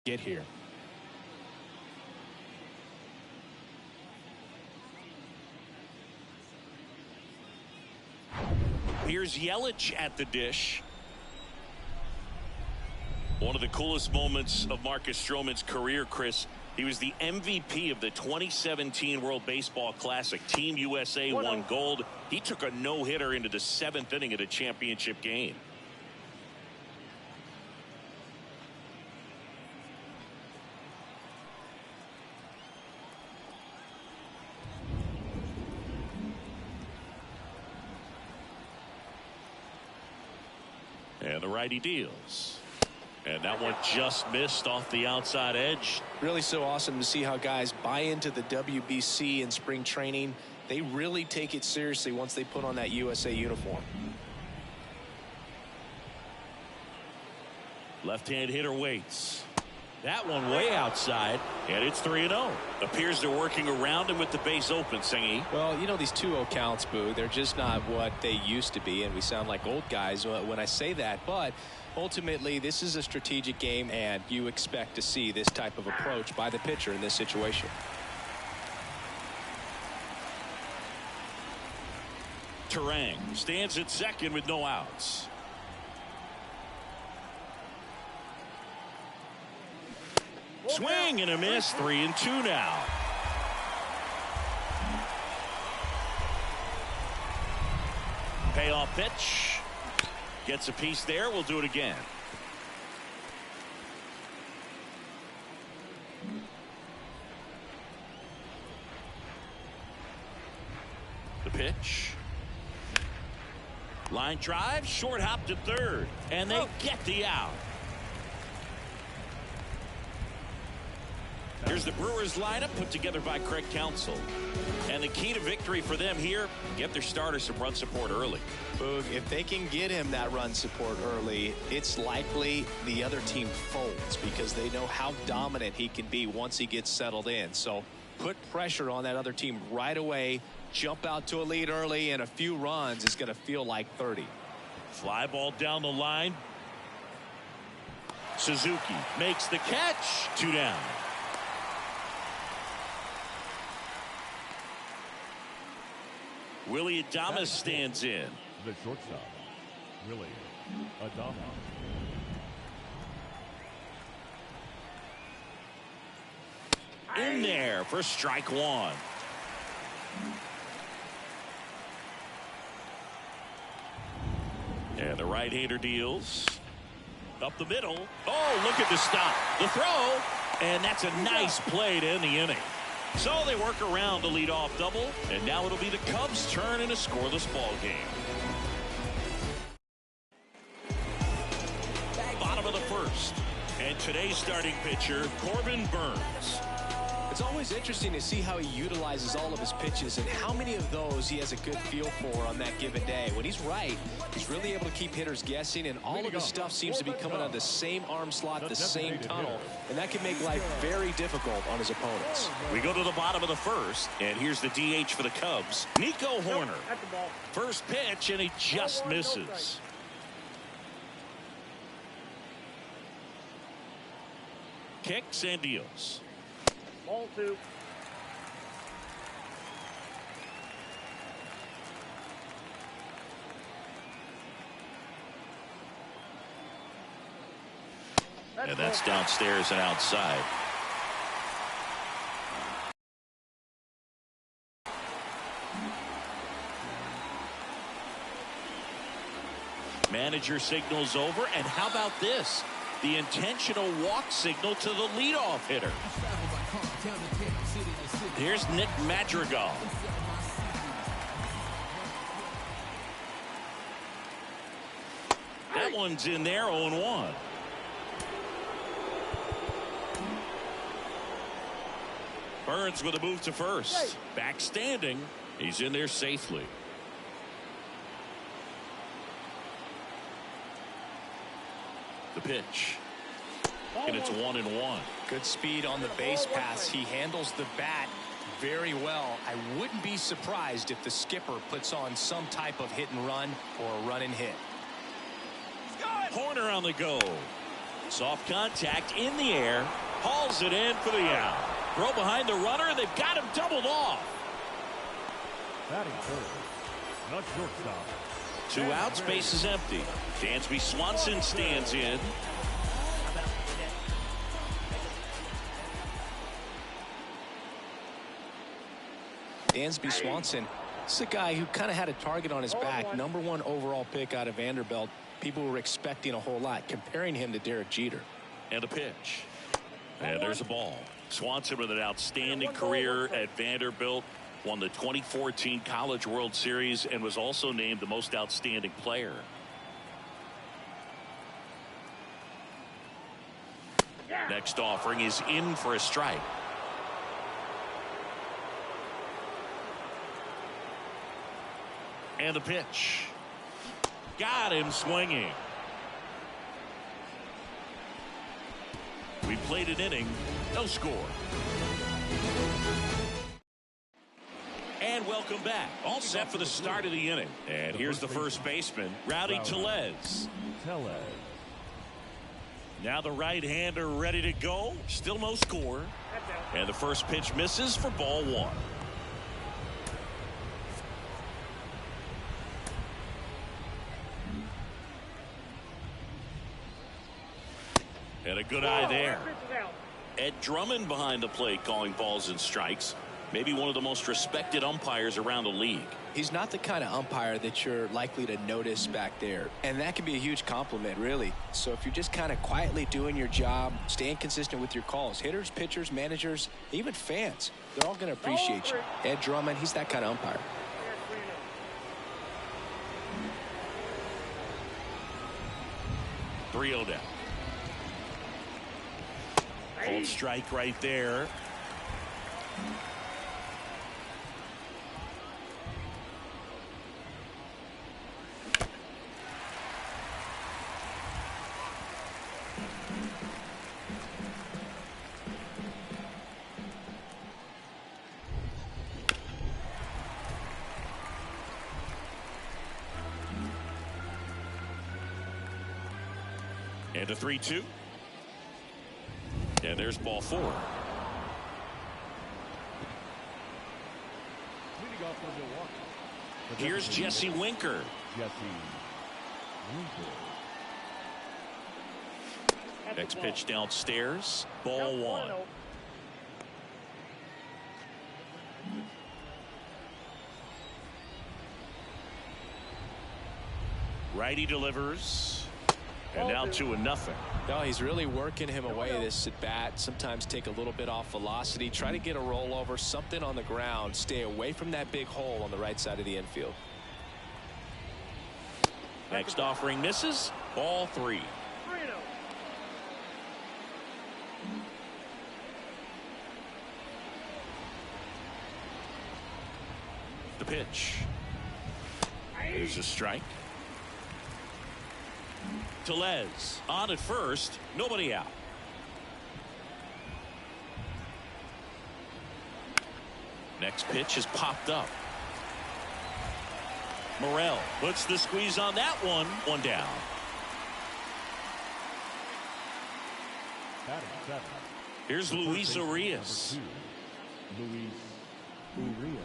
get here. Here's Yelich at the dish. One of the coolest moments of Marcus Stroman's career, Chris. He was the MVP of the 2017 World Baseball Classic. Team USA won gold. He took a no-hitter into the 7th inning of a championship game. And the righty deals. And that one just missed off the outside edge. Really so awesome to see how guys buy into the WBC in spring training. They really take it seriously once they put on that USA uniform. Left-hand hitter waits. That one way outside, and it's 3-0. Appears they're working around him with the base open, Singy. Well, you know, these 2-0 counts, Boo, they're just not what they used to be, and we sound like old guys when I say that. But ultimately, this is a strategic game, and you expect to see this type of approach by the pitcher in this situation. Terang stands at second with no outs. Swing and a miss. 3-2 now. Payoff pitch. Gets a piece there. We'll do it again. The pitch. Line drive. Short hop to third. And they get the out. Here's the Brewers lineup put together by Craig Counsell. And the key to victory for them here, get their starter some run support early. Boog, if they can get him that run support early, it's likely the other team folds because they know how dominant he can be once he gets settled in. So put pressure on that other team right away, jump out to a lead early, and a few runs is going to feel like 30. Fly ball down the line. Suzuki makes the catch. 2 down. Willie Adames stands in. The shortstop, Willie Adames. In there for strike one. And the right-hander deals. Up the middle. Oh, look at the stop. The throw. And that's a nice play to end the inning. So they work around the leadoff double, and now it'll be the Cubs' turn in a scoreless ball game. Bottom of the first, and today's starting pitcher, Corbin Burnes. It's always interesting to see how he utilizes all of his pitches and how many of those he has a good feel for on that given day. When he's right, he's really able to keep hitters guessing, and all of his stuff seems to be coming out of the same arm slot, the same tunnel, and that can make life very difficult on his opponents. We go to the bottom of the first, and here's the DH for the Cubs, Nico Horner. First pitch, and he just misses. Kicks and deals. Ball 2. And that's downstairs and outside. Manager signals over, and how about this? The intentional walk signal to the leadoff hitter. Here's Nick Madrigal. That one's in there, 0-1. Burnes with a move to first. Back standing. He's in there safely. The pitch. And it's 1-1. Good speed on the base pass. He handles the bat very well. I wouldn't be surprised if the skipper puts on some type of hit and run or a run and hit. Horner on the go. Soft contact in the air. Hauls it in for the out. Throw behind the runner. They've got him doubled off. Batting third, the shortstop. 2 outs, base is empty. Dansby Swanson stands in. Dansby Swanson, this is a guy who kind of had a target on his back. #1 overall pick out of Vanderbilt. People were expecting a whole lot, comparing him to Derek Jeter. And a pitch. And there's a ball. Swanson with an outstanding career at Vanderbilt. Won the 2014 College World Series and was also named the most outstanding player. Next offering is in for a strike. And a pitch. Got him swinging. We played an inning, no score. And welcome back. All set for the start of the inning. And here's the first baseman, Rowdy Tellez. Now the right-hander ready to go. Still no score. And the first pitch misses for ball 1. And a good eye there. Ed Drummond behind the plate calling balls and strikes. Maybe one of the most respected umpires around the league. He's not the kind of umpire that you're likely to notice back there. And that can be a huge compliment, really. So if you're just kind of quietly doing your job, staying consistent with your calls, hitters, pitchers, managers, even fans, they're all going to appreciate you. Ed Drummond, he's that kind of umpire. Three-0 down. Cold strike right there. And a 3-2. And there's ball 4. Leading off for Milwaukee. Here's Jesse Winker. Next pitch downstairs. Ball 1. Righty delivers. And now 2-0. No, he's really working him away this at bat. Sometimes take a little bit off velocity. Try to get a rollover, something on the ground. Stay away from that big hole on the right side of the infield. Next offering misses. Ball 3. The pitch. There's a strike. Tellez on at first, nobody out. Next pitch is popped up. Morel puts the squeeze on that one. One down. Here's Luis Urias. Luis Urias.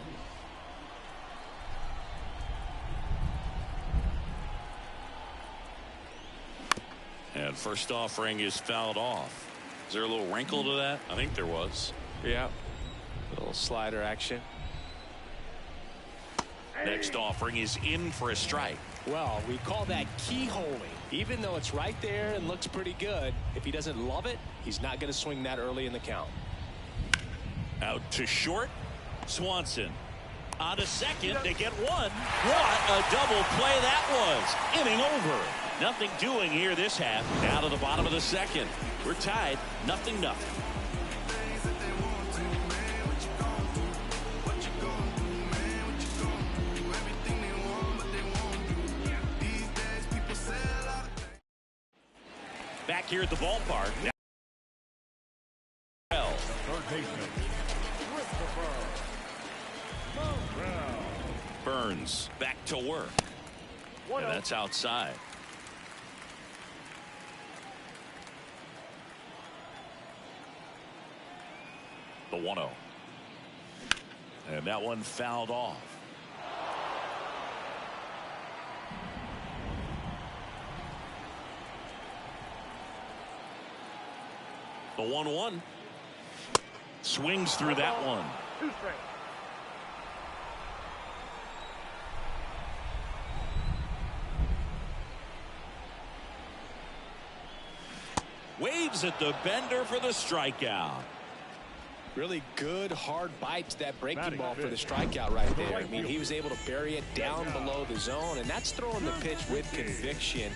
And first offering is fouled off. Is there a little wrinkle to that? I think there was. Yeah. A little slider action. Next offering is in for a strike. Well, we call that keyholing. Even though it's right there and looks pretty good, if he doesn't love it, he's not going to swing that early in the count. Out to short. Swanson. On to second. They get one. What a double play that was. Inning over. Nothing doing here this half. Down to the bottom of the second. We're tied. 0-0. Back here at the ballpark. Burns back to work. And that's outside. The 1-0. And that one fouled off. The 1-1. Swings through that one. 2 strikes. Waves at the bender for the strikeout. Really good, hard bite to that breaking ball for the strikeout right there. I mean, he was able to bury it down below the zone, and that's throwing the pitch with conviction.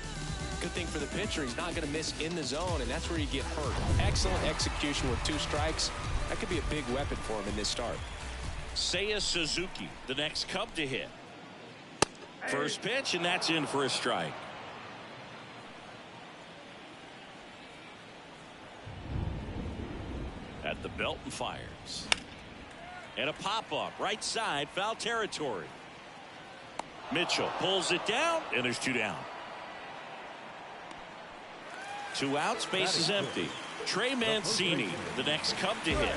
Good thing for the pitcher, he's not going to miss in the zone, and that's where you get hurt. Excellent execution with 2 strikes. That could be a big weapon for him in this start. Seiya Suzuki, the next Cub to hit. First pitch, and that's in for a strike. At the belt and fires. And a pop-up, right side, foul territory. Mitchell pulls it down, and there's 2 down. 2 outs, base is empty. Trey Mancini, the next Cub to hit.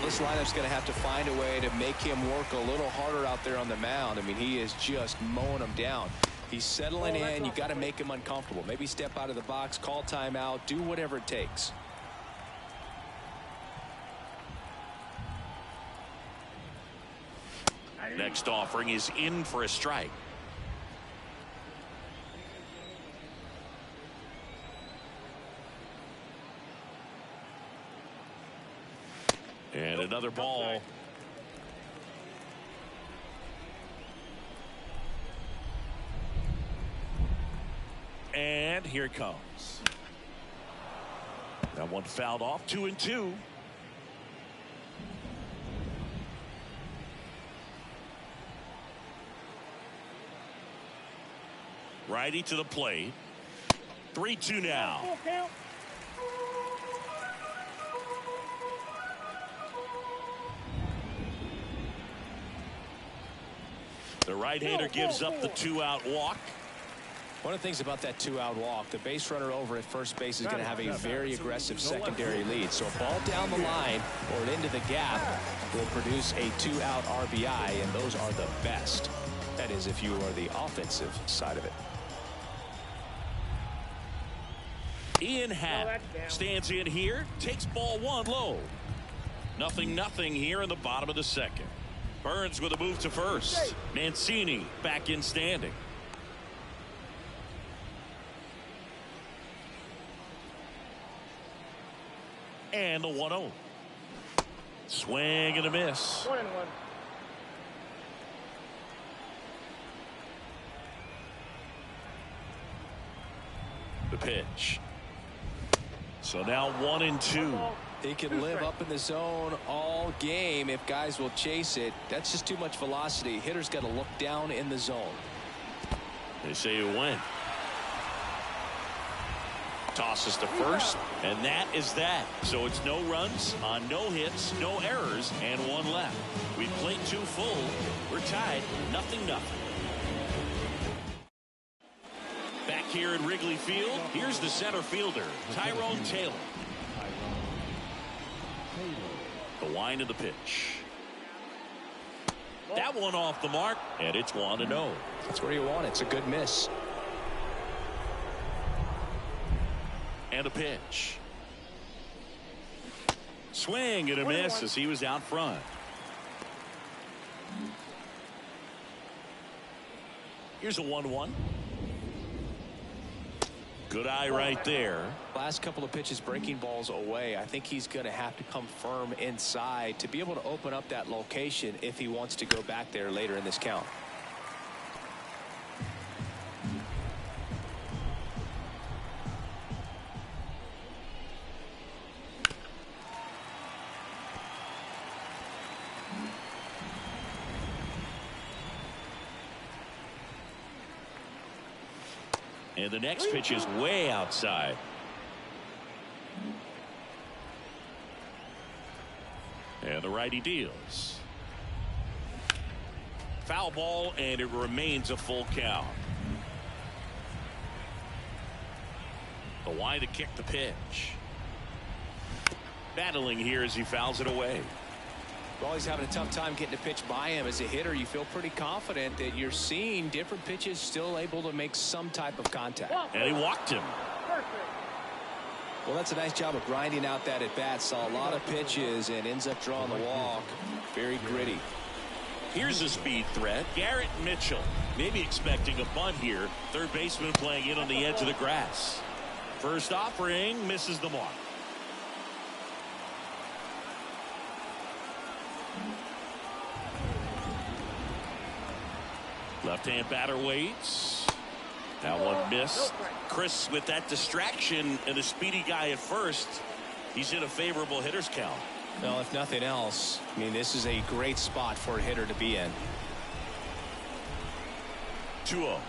This lineup's going to have to find a way to make him work a little harder out there on the mound. I mean, he is just mowing them down. He's settling in. You got to make him uncomfortable. Maybe step out of the box, call timeout, do whatever it takes. Next offering is in for a strike. And another ball. And here it comes. That one fouled off. 2-2. Righty to the plate. 3-2 now. The right-hander gives up the 2-out walk. One of the things about that 2-out walk, the base runner over at first base is going to have a very aggressive secondary lead. So a ball down the line or into the gap will produce a 2-out RBI, and those are the best. That is, if you are the offensive side of it. Ian Happ stands in here, takes ball 1 low. 0-0 here in the bottom of the second. Burns with a move to first. Mancini back in standing. And the 1-0. Swing and a miss. 1-1. The pitch. So now 1-2. He can live up in the zone all game if guys will chase it. That's just too much velocity. Hitter's got to look down in the zone. They say it went. Tosses to first, and that is that. So it's no runs on no hits, no errors, and 1 left. We played 2 full. We're tied 0-0. Back here at Wrigley Field, here's the center fielder, Tyrone Taylor. The wind of the pitch. That one off the mark, and it's 1-0. That's where you want it. It's a good miss. And a pitch. Swing and a miss as he was out front. Here's a 1-1. Good eye right there. Last couple of pitches breaking balls away. I think he's going to have to come firm inside to be able to open up that location if he wants to go back there later in this count. And the next pitch is way outside. And the righty deals. Foul ball, and it remains a full count. The wide to kick the pitch. Battling here as he fouls it away. Well, he's having a tough time getting a pitch by him. As a hitter, you feel pretty confident that you're seeing different pitches still able to make some type of contact. And he walked him. Well, that's a nice job of grinding out that at bat. Saw a lot of pitches and ends up drawing the walk. Very gritty. Here's a speed threat. Garrett Mitchell. Maybe expecting a bunt here. Third baseman playing in on the edge of the grass. First offering misses the mark. Left-hand batter waits. That one missed. Chris, with that distraction and a speedy guy at first, he's in a favorable hitter's count. Well, if nothing else, I mean, this is a great spot for a hitter to be in. 2-0.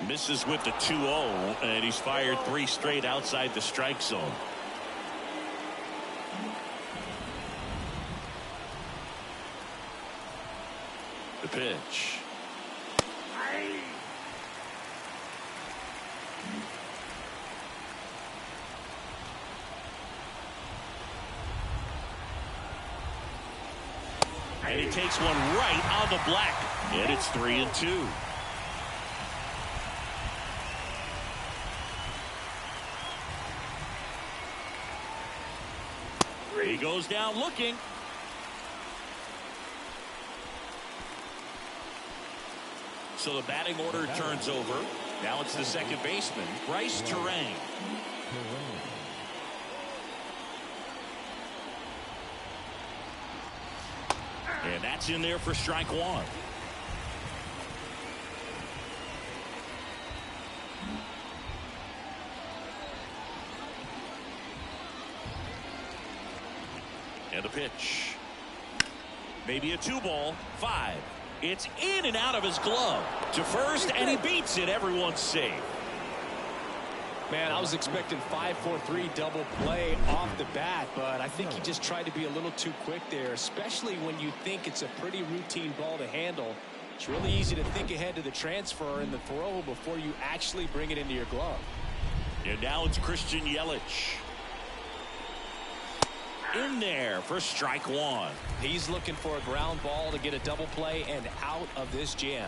Misses with the 2-0, and he's fired 3 straight outside the strike zone. The pitch. And he takes one right on the black. And it's 3-2. He goes down looking. So the batting order turns over. Now it's the second baseman, Bryce Terang. And that's in there for strike one. And the pitch. Maybe a 2-ball. 5. It's in and out of his glove to first, and he beats it. Everyone's safe. Man, I was expecting 5-4-3 double play off the bat, but I think he just tried to be a little too quick there, especially when you think it's a pretty routine ball to handle. It's really easy to think ahead to the transfer and the throw before you actually bring it into your glove. And now it's Christian Yelich. In there for strike one. He's looking for a ground ball to get a double play and out of this jam.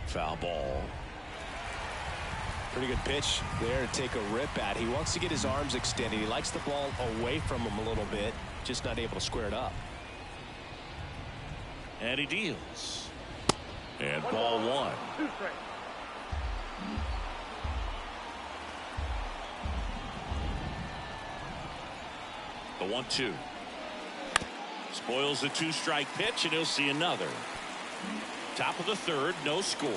Foul ball. Pretty good pitch there to take a rip at. He wants to get his arms extended. He likes the ball away from him a little bit, just not able to square it up. And he deals. And ball one. The 1-2. Spoils the 2-strike pitch, and he'll see another. Top of the third, no score.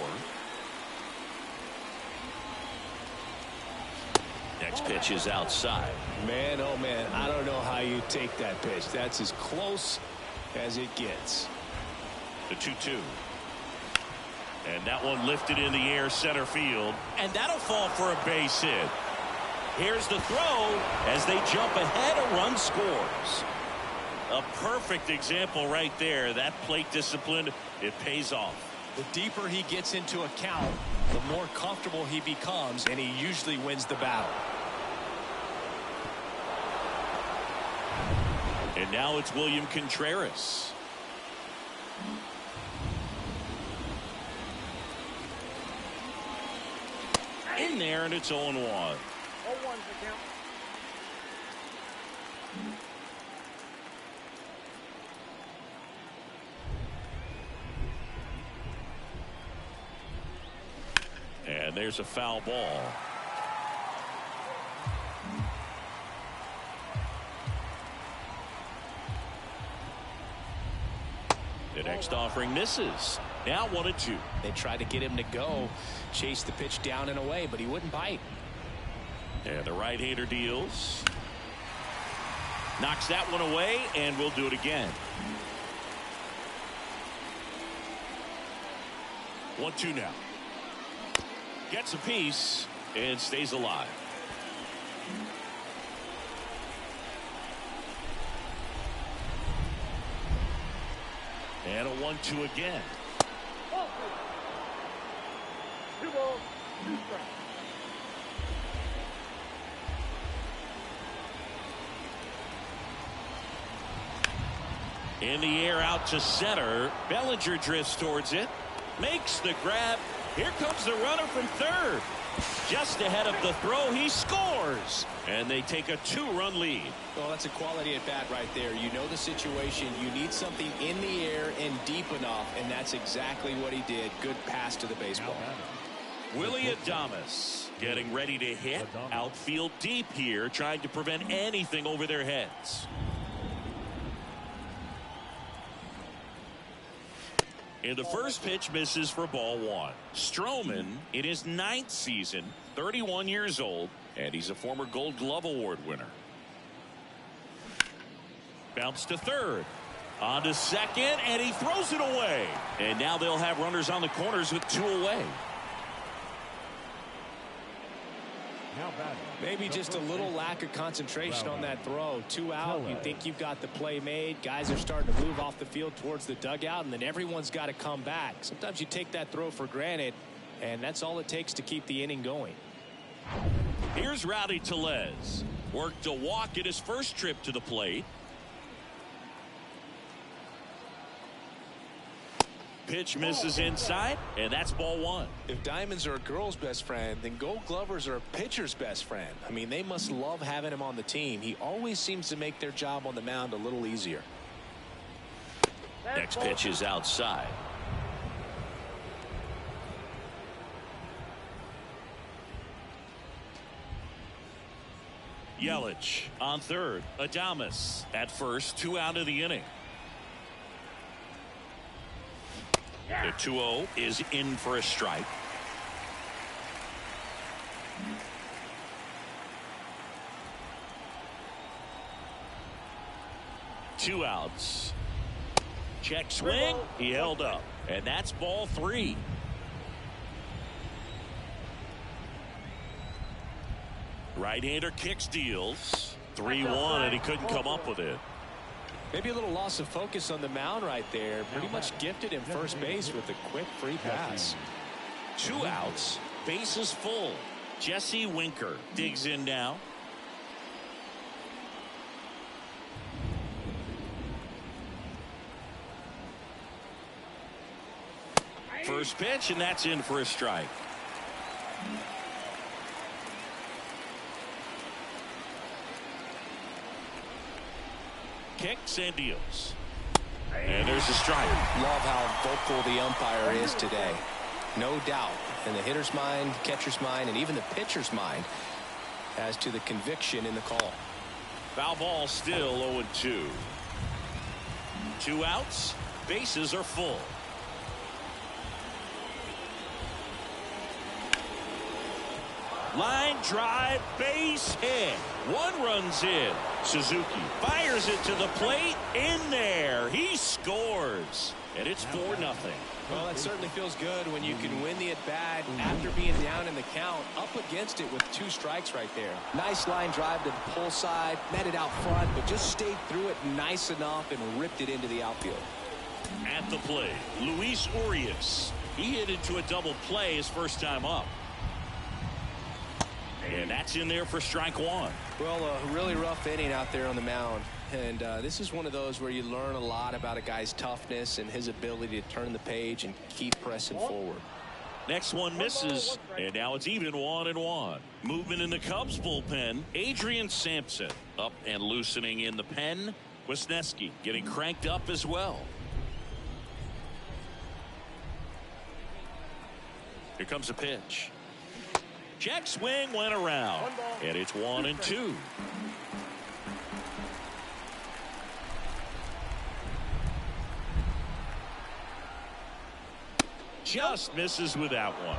Next pitch is outside. Man, oh man, I don't know how you take that pitch. That's as close as it gets. The 2-2. And that one lifted in the air center field. And that'll fall for a base hit. Here's the throw as they jump ahead. A run scores. A perfect example right there. That plate discipline, it pays off. The deeper he gets into a count, the more comfortable he becomes, and he usually wins the battle. And now it's William Contreras. In there, and it's 0-1. 0-1's the count. And there's a foul ball. The next offering misses. Now 1-2. They tried to get him to go, chase the pitch down and away, but he wouldn't bite. And the right-hander deals. Knocks that one away, and we'll do it again. 1-2 now. Gets a piece and stays alive. And a 1-2 again. 2 balls, 2 strikes. In the air out to center. Bellinger drifts towards it. Makes the grab. Here comes the runner from third. Just ahead of the throw, he scores. And they take a 2-run lead. Well, that's a quality at bat right there. You know the situation. You need something in the air and deep enough, and that's exactly what he did. Good pass to the baseball. Willie Adames getting ready to hit. Outfield deep here, trying to prevent anything over their heads. And the first pitch misses for ball 1. Stroman in his 9th season, 31 years old, and he's a former Gold Glove Award winner. Bounce to third. On to second, and he throws it away. And now they'll have runners on the corners with 2 away. Now batting. Maybe just a little lack of concentration on that throw. 2 out. You think you've got the play made. Guys are starting to move off the field towards the dugout, and then everyone's got to come back. Sometimes you take that throw for granted, and that's all it takes to keep the inning going. Here's Rowdy Tellez. Worked a walk at his first trip to the plate. Pitch misses inside, and that's ball 1. If diamonds are a girl's best friend, then gold glovers are a pitcher's best friend. I mean, they must love having him on the team. He always seems to make their job on the mound a little easier. Next pitch is outside. Yelich on third. Adames at first. 2 out of the inning. The 2-0 is in for a strike. Two outs. Check swing. He held up. And that's ball 3. Right-hander kicks, deals. 3-1, and he couldn't come up with it. Maybe a little loss of focus on the mound right there. Pretty much gifted in first base with a quick free pass. 2 outs. Bases full. Jesse Winker digs in now. First pitch, and that's in for a strike. Kicks and deals. And there's a strike. Love how vocal the umpire is today. No doubt in the hitter's mind, catcher's mind, and even the pitcher's mind as to the conviction in the call. Foul ball still 0-2. 2 outs. Bases are full. Line drive, base hit. 1 runs in. Suzuki fires it to the plate. In there. He scores. And it's 4-0. Well, that certainly feels good when you can win the at-bat after being down in the count, up against it with 2 strikes right there. Nice line drive to the pull side, met it out front, but just stayed through it nice enough and ripped it into the outfield. At the plate, Luis Urias. He hit into a double play his first time up. And that's in there for strike 1. Well, a really rough inning out there on the mound. And this is one of those where you learn a lot about a guy's toughness and his ability to turn the page and keep pressing forward. Next one misses, and now it's even 1-1. Movement in the Cubs bullpen. Adrian Sampson up and loosening in the pen. Wisniewski getting cranked up as well. Here comes a pitch. Check swing went around, and it's 1-2. Just misses with that one.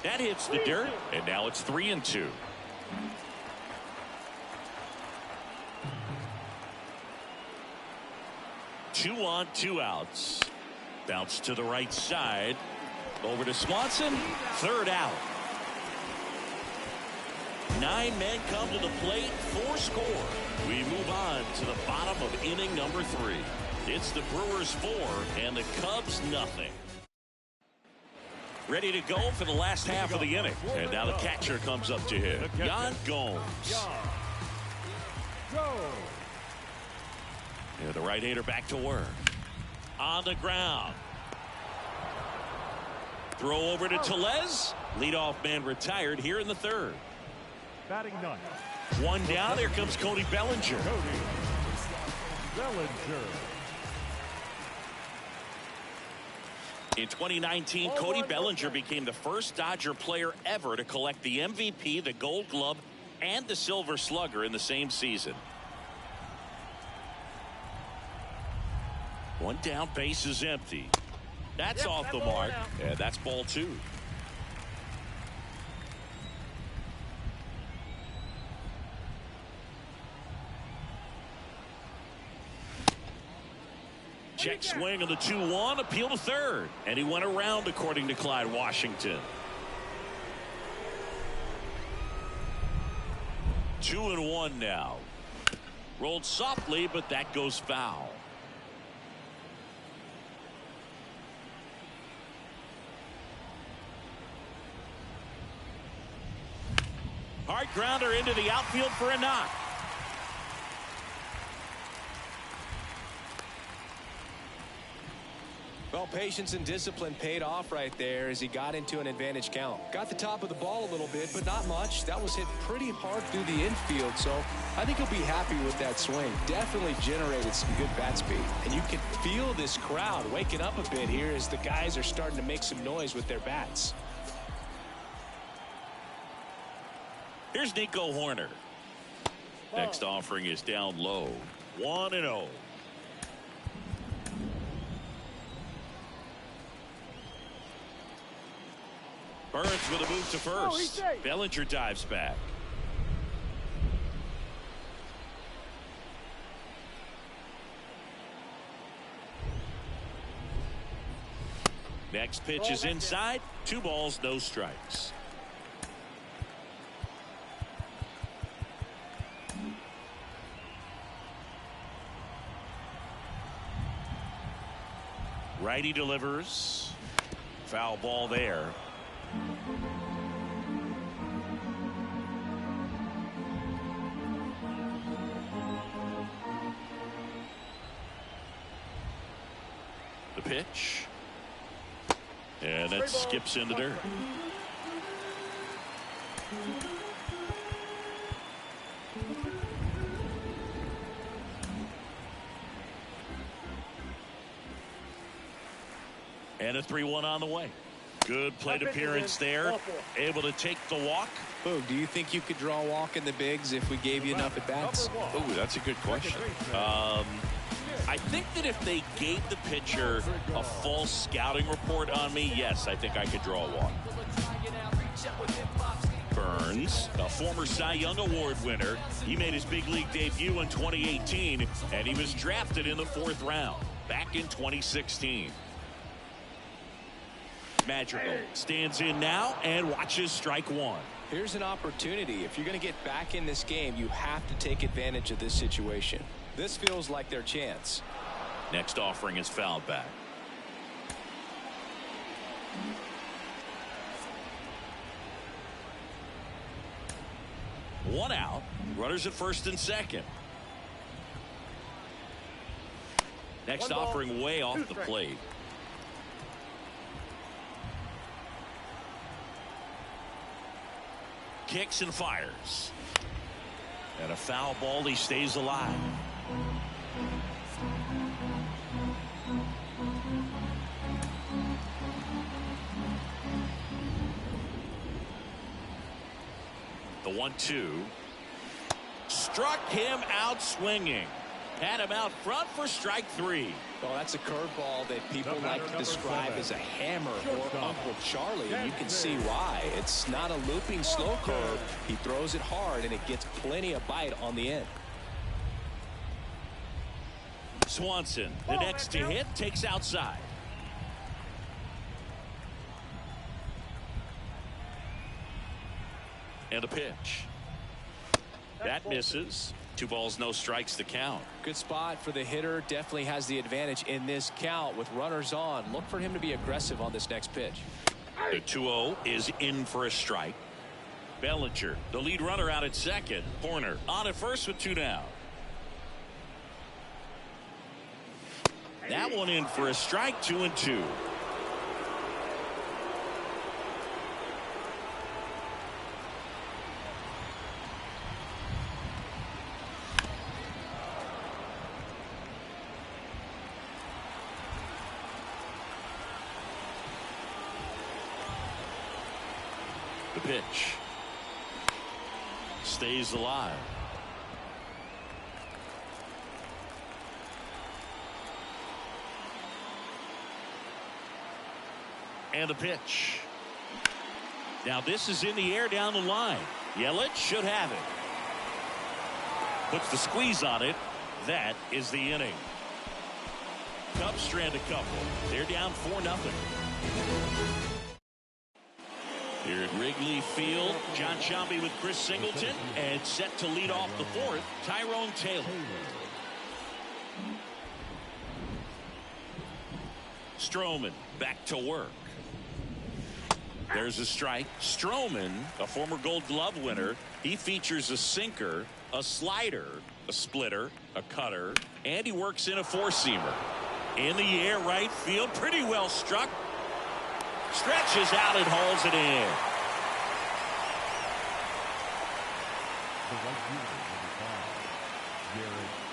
That hits the dirt, and now it's 3-2. Two on, 2 outs. Bounce to the right side. Over to Swanson. 3rd out. 9 men come to the plate, 4 score. We move on to the bottom of inning number 3. It's the Brewers 4 and the Cubs nothing. Ready to go for the last half of the inning. And now the catcher comes up to hit. Yan Gomes. And the right-hander back to work. On the ground. Throw over to Tellez. Leadoff man retired here in the 3rd. Batting ninth. 1 down. Here comes Cody Bellinger. In 2019, Cody Bellinger became the first Dodger player ever to collect the MVP, the Gold Glove, and the Silver Slugger in the same season. 1 down, base is empty. That's off the mark, and that's ball 2. Check swing on the 2-1, appeal to 3rd, and he went around according to Clyde Washington. 2-1 now. Rolled softly, but that goes foul. Hard grounder into the outfield for a knock. Well, patience and discipline paid off right there as he got into an advantage count. Got the top of the ball a little bit, but not much. That was hit pretty hard through the infield, so I think he'll be happy with that swing. Definitely generated some good bat speed. And you can feel this crowd waking up a bit here as the guys are starting to make some noise with their bats. Here's Nico Horner. Next offering is down low. 1-0. Burns with a move to first. Bellinger dives back. Next pitch is inside. 2 balls, no strikes. Righty delivers. Foul ball there. The pitch. And that skips in the dirt. And a 3-1 on the way. Good plate appearance there. Able to take the walk. Oh, do you think you could draw a walk in the bigs if we gave you enough at bats? Oh, that's a good question. I think that if they gave the pitcher a full scouting report on me, yes, I think I could draw a walk. Burns, a former Cy Young Award winner. He made his big league debut in 2018, and he was drafted in the 4th round back in 2016. Madrigal stands in now and watches strike 1. Here's an opportunity. If you're going to get back in this game, you have to take advantage of this situation. This feels like their chance. Next offering is fouled back. One out. Runners at first and second. Next offering way off the plate. Kicks and fires. And a foul ball. He stays alive. The 1-2. Struck him out swinging. Had him out front for strike 3. Well, that's a curveball that people like to describe as a hammer or Uncle Charlie, and you can see why. It's not a looping slow curve. He throws it hard, and it gets plenty of bite on the end. Swanson, the next to hit, takes outside. And a pitch. That misses. 2 balls, no strikes to count. Good spot for the hitter. Definitely has the advantage in this count with runners on. Look for him to be aggressive on this next pitch. The 2-0 is in for a strike. Bellinger, the lead runner, out at second. Horner on at first with 2 down. That one in for a strike. 2-2. The pitch stays alive. And the pitch. Now this is in the air down the line. Yelich should have it. Puts the squeeze on it. That is the inning. Cubs strand a couple. They're down 4-0. Here at Wrigley Field, John Sciambi with Chris Singleton, and set to lead off the 4th, Tyrone Taylor. Stroman back to work. There's a strike. Stroman, a former Gold Glove winner, he features a sinker, a slider, a splitter, a cutter, and he works in a 4-seamer. In the air, right field, pretty well struck. Stretches out and hauls it in.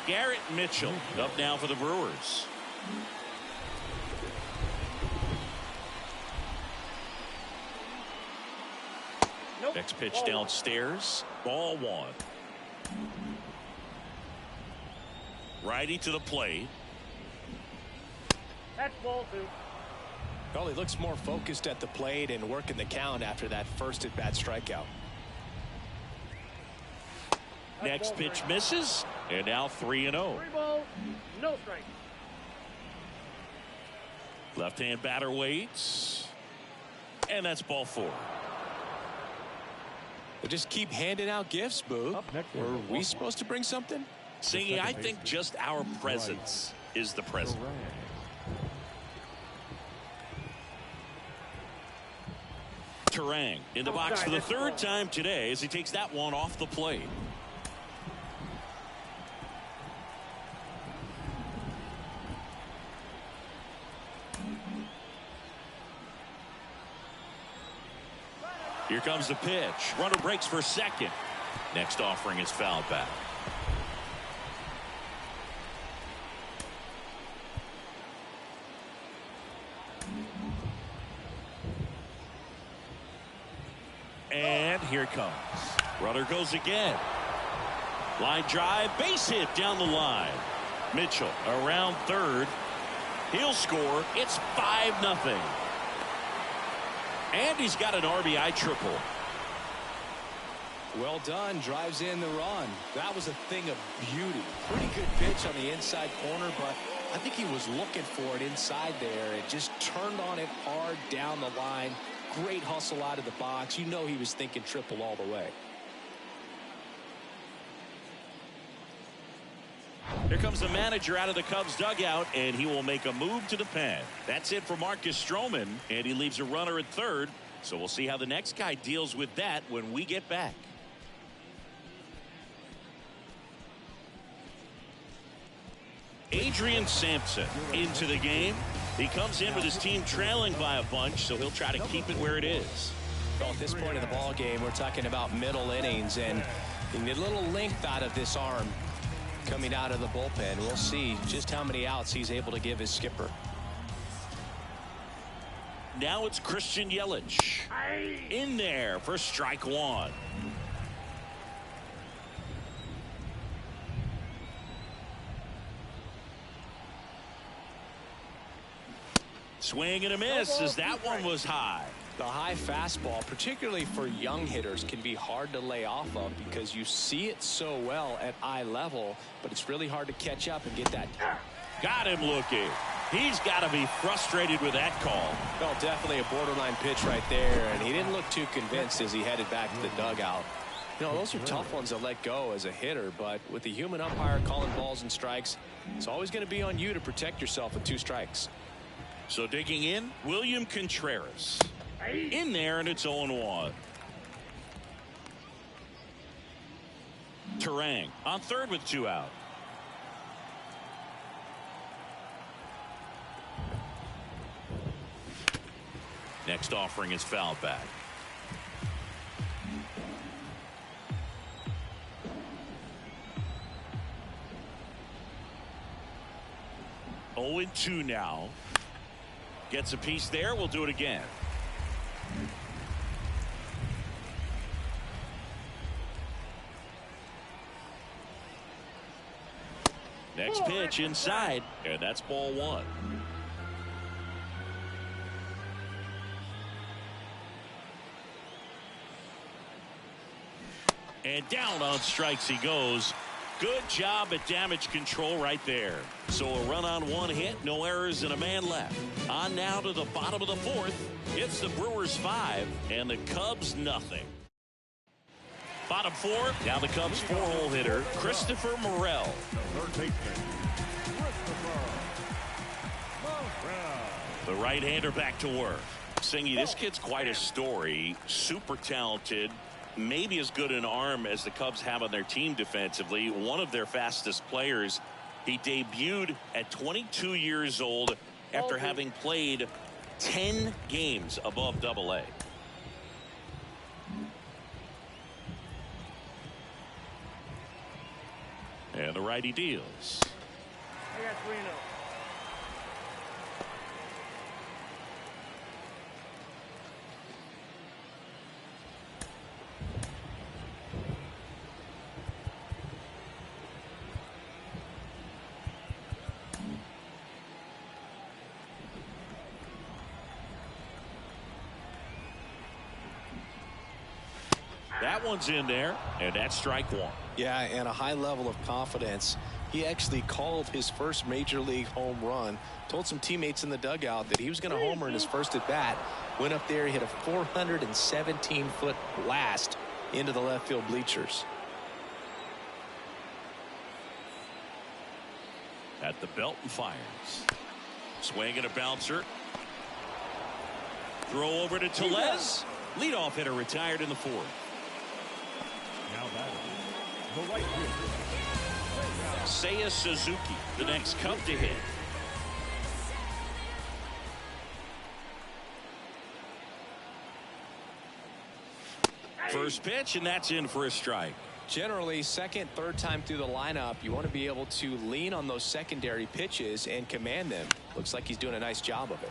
Garrett Mitchell up now for the Brewers. Next pitch downstairs. Ball 1. Righty to the plate. That's ball 2. Well, he looks more focused at the plate and working the count after that first at-bat strikeout. Next pitch misses, and now 3-0. 3 balls, no strike. Left-hand batter waits, and that's ball 4. They just keep handing out gifts, Boo. Were we supposed to bring something? Singy, I think just our presence is the present. Terang in the box for the 3rd time today as he takes that one off the plate. Here comes the pitch. Runner breaks for second. Next offering is fouled back. And here it comes. Runner goes again. Line drive, base hit down the line. Mitchell around third. He'll score. It's 5-0. And he's got an RBI triple. Well done. Drives in the run. That was a thing of beauty. Pretty good pitch on the inside corner, but I think he was looking for it inside there. It just turned on it hard down the line. Great hustle out of the box. You know he was thinking triple all the way. Here comes the manager out of the Cubs dugout, and he will make a move to the pen. That's it for Marcus Stroman, and he leaves a runner at third. So we'll see how the next guy deals with that when we get back. Adrian Sampson into the game. He comes in with his team trailing by a bunch, so he'll try to keep it where it is. Well, at this point in the ball game, we're talking about middle innings, and you get a little length out of this arm coming out of the bullpen. We'll see just how many outs he's able to give his skipper. Now it's Christian Yelich in there for strike 1. Swing and a miss as that one was high. The high fastball, particularly for young hitters, can be hard to lay off of because you see it so well at eye level, but it's really hard to catch up and get that. Got him looking. He's got to be frustrated with that call. Well, definitely a borderline pitch right there, and he didn't look too convinced as he headed back to the dugout. You know, those are tough ones to let go as a hitter, but with the human umpire calling balls and strikes, it's always going to be on you to protect yourself with 2 strikes. So digging in, William Contreras. In there, and it's 0-1. Terang on third with 2 out. Next offering is fouled back. Oh, 2 now. Gets a piece there. We'll do it again. Next pitch inside, and that's ball 1. And down on strikes he goes. Good job at damage control right there. So a run on 1 hit, no errors, and a man left. On now to the bottom of the 4th. It's the Brewers 5 and the Cubs nothing. Bottom 4, now the Cubs 4-hole hitter, Christopher Morel. The right-hander back to work. Singy, this kid's quite a story. Super talented. Maybe as good an arm as the Cubs have on their team defensively. One of their fastest players. He debuted at 22 years old after having played 10 games above Double-A. And the righty deals. I got 3-0. That one's in there, and that's strike 1. Yeah, and a high level of confidence. He actually called his first major league home run. Told some teammates in the dugout that he was going to homer in his first at bat. Went up there, hit a 417-foot blast into the left field bleachers. At the belt and fires. Swing and a bouncer. Throw over to Tellez. Leadoff hitter retired in the 4th. Now that the right fielder, Seiya Suzuki, the next Cub to hit. First pitch, and that's in for a strike. Generally, second, third time through the lineup, you want to be able to lean on those secondary pitches and command them. Looks like he's doing a nice job of it.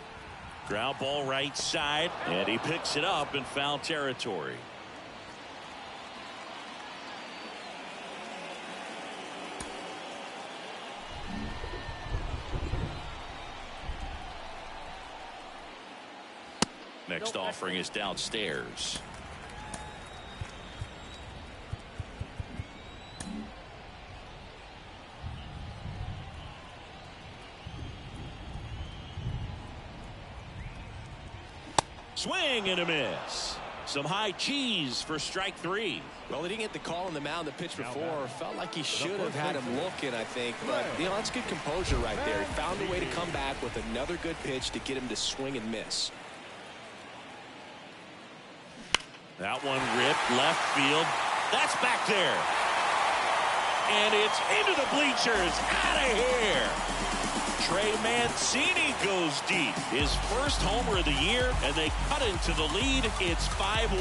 Ground ball right side, and he picks it up in foul territory. Next offering is downstairs. Swing and a miss. Some high cheese for strike 3. Well, he didn't get the call on the mound the pitch before. Felt like he should have had him looking, I think. But, you know, that's good composure right there. He found a way to come back with another good pitch to get him to swing and miss. That one ripped left field. That's back there. And it's into the bleachers. Out of here. Trey Mancini goes deep. His first homer of the year, and they cut into the lead. It's 5-1.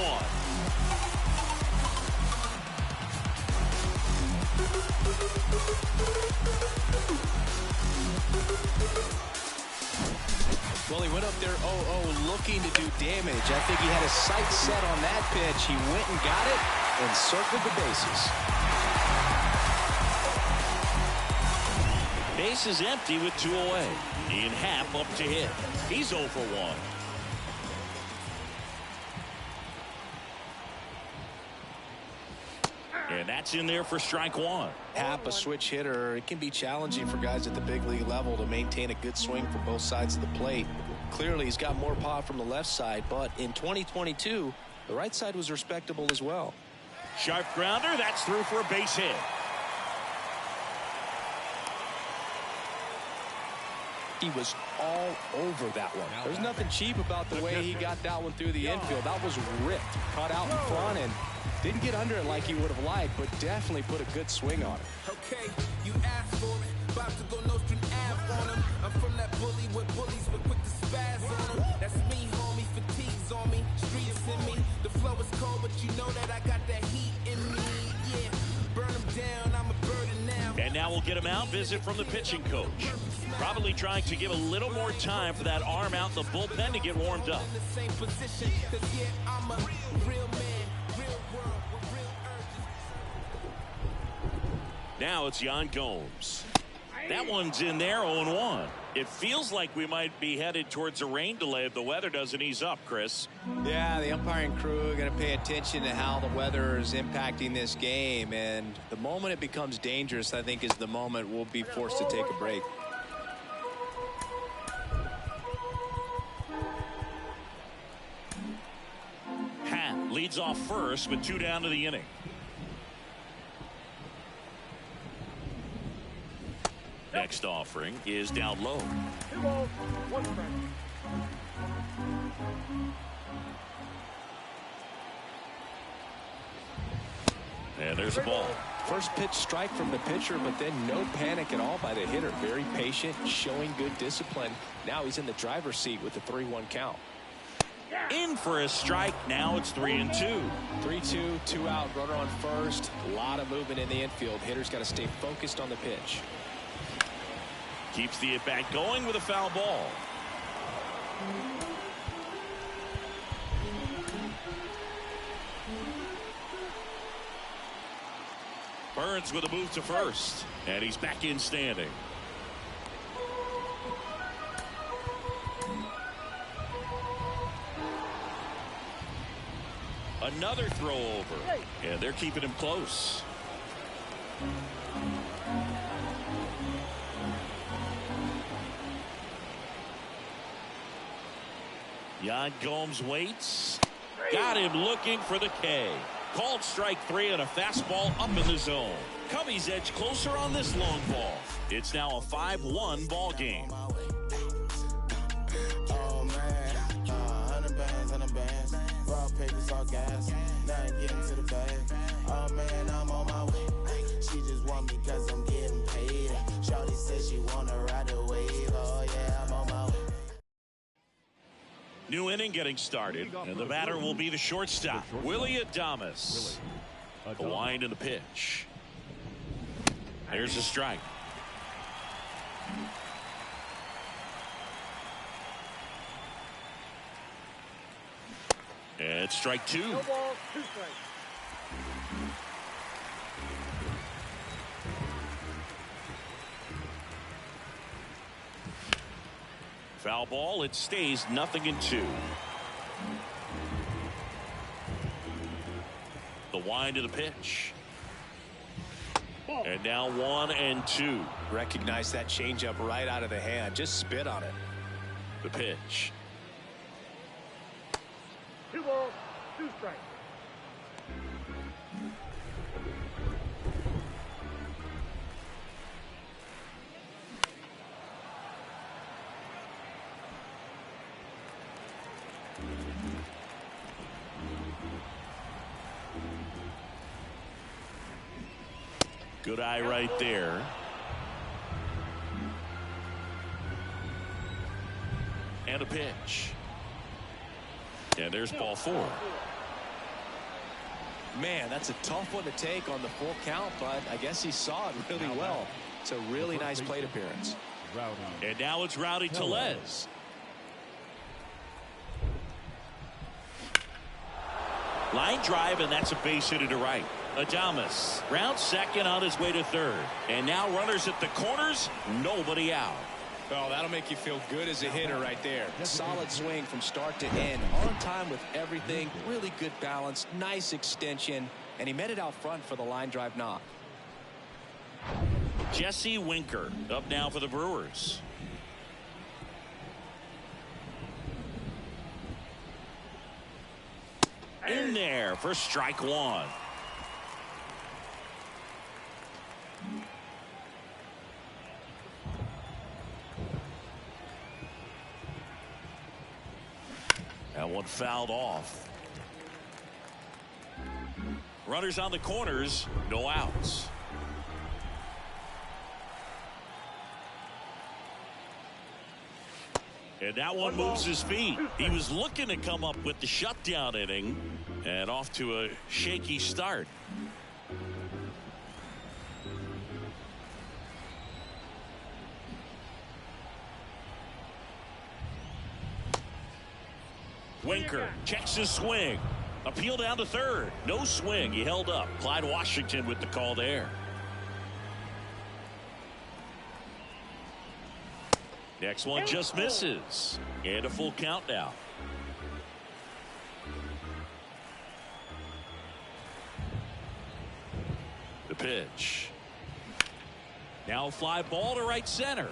Well, he went up there 0-0 looking to do damage. I think he had his sights set on that pitch. He went and got it and circled the bases. Base is empty with 2 away. Ian Happ up to hit. He's 0 for 1. And that's in there for strike 1. Happ, a switch hitter. It can be challenging for guys at the big league level to maintain a good swing from both sides of the plate. Clearly, he's got more pop from the left side, but in 2022, the right side was respectable as well. Sharp grounder. That's through for a base hit. He was all over that one. There's nothing cheap about the way he got that one through the infield. That was ripped, caught out in front, and didn't get under it like he would have liked, but definitely put a good swing on it. Okay, you asked for it. About to go no string Ave on him. I'm from that bully with bullies, but quick to spaz on him. That's me, homie. Fatigue's on me. Streets in me. The flow is cold, but you know that I got that heat in me. Yeah, burn him down. I'm a burden now. And now we'll get him out. Visit from the pitching coach. Probably trying to give a little more time for that arm out in the bullpen to get warmed up. In the same position, 'cause yeah, I'm a real man, real world with real urges. Now it's Yan Gomes. That one's in there, 0-1. It feels like we might be headed towards a rain delay if the weather doesn't ease up, Chris. Yeah, the umpiring crew are going to pay attention to how the weather is impacting this game, and the moment it becomes dangerous, I think, is the moment we'll be forced to take a break. Hat leads off first with 2 down to the inning. Next offering is down low. 2 balls, 1 strike. And there's a ball. First pitch strike from the pitcher, but then no panic at all by the hitter. Very patient, showing good discipline. Now he's in the driver's seat with the 3-1 count. In for a strike. Now it's 3-2. 3-2, 2 out, runner on first. A lot of movement in the infield. Hitter's got to stay focused on the pitch. Keeps the at-bat going with a foul ball. Burns with a move to first. And he's back in standing. Another throw over. And they're keeping him close. Yan Gomes waits. Got him looking for the K. Called strike 3 and a fastball up in the zone. Cubbies edge closer on this long ball. It's now a 5-1 ball game. Oh man, 100 bands, raw papers, all gas. Now I'm getting to the bag. Oh man, I'm on my way. She just want me 'cause I'm getting paid. Shawty says she wanna ride the wave. Oh yeah, I'm on my way. New inning getting started, and the batter will be the shortstop, Willie Adames. The wind and the pitch. There's a strike. And strike 2. 2 balls, 2 strikes. Foul ball. It stays 0-2. The wind of the pitch. And now 1-2. Recognize that changeup right out of the hand. Just spit on it. The pitch. 2 balls, 2 strikes. Good eye right there. And a pitch. And there's ball 4. Man, that's a tough one to take on the full count, but I guess he saw it really well. It's a really nice plate appearance. And now it's Rowdy Tellez. Line drive, and that's a base hit to right. Adames round second on his way to third. And now runners at the corners, nobody out. Well, that'll make you feel good as a hitter right there. Solid swing from start to end. On time with everything. Really good balance. Nice extension. And he met it out front for the line drive knock. Jesse Winker up now for the Brewers. In there for strike 1. one fouled off. Runners on the corners, no outs. And that one moves his feet. He was looking to come up with the shutdown inning and off to a shaky start. Winker checks his swing. Appeal down to third. No swing. He held up. Clyde Washington with the call there. Next one just misses. And a full count now. The pitch. Now a fly ball to right center.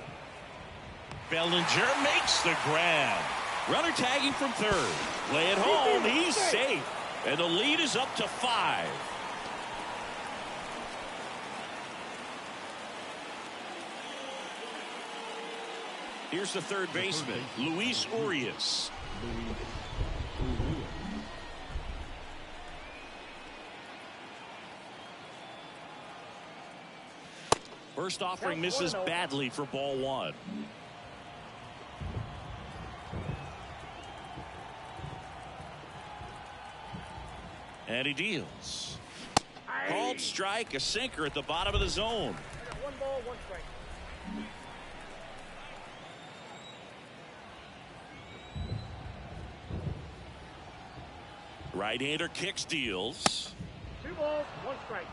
Bellinger makes the grab. Runner tagging from third. Play it home. He's safe. And the lead is up to 5. Here's the third baseman, Luis Urias. First offering misses badly for ball 1. And he deals. Called strike, a sinker at the bottom of the zone. 1 ball, 1 strike. Right-hander kicks, deals. 2 balls, 1 strike.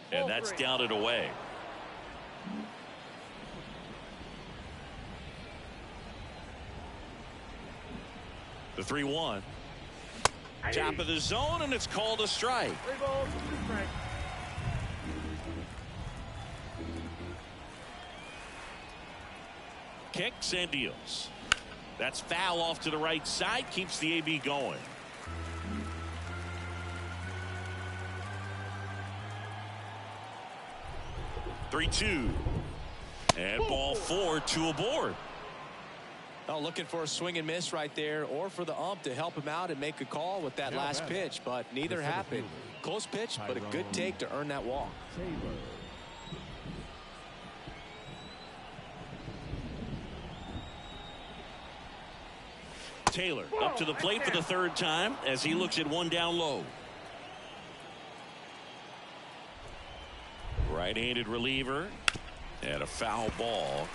And that's down and away. The 3-1. Top of the zone, and it's called a strike. 3 balls, 2 strikes. Kicks and deals. That's foul off to the right side. Keeps the AB going. Three-two. And ball 4, 2 aboard. Oh, looking for a swing and miss right there, or for the ump to help him out and make a call with that last pitch, but neither happened. Close pitch, but a good take to earn that walk. Taylor up to the plate for the 3rd time as he looks at one down low. Right-handed reliever and a foul ball.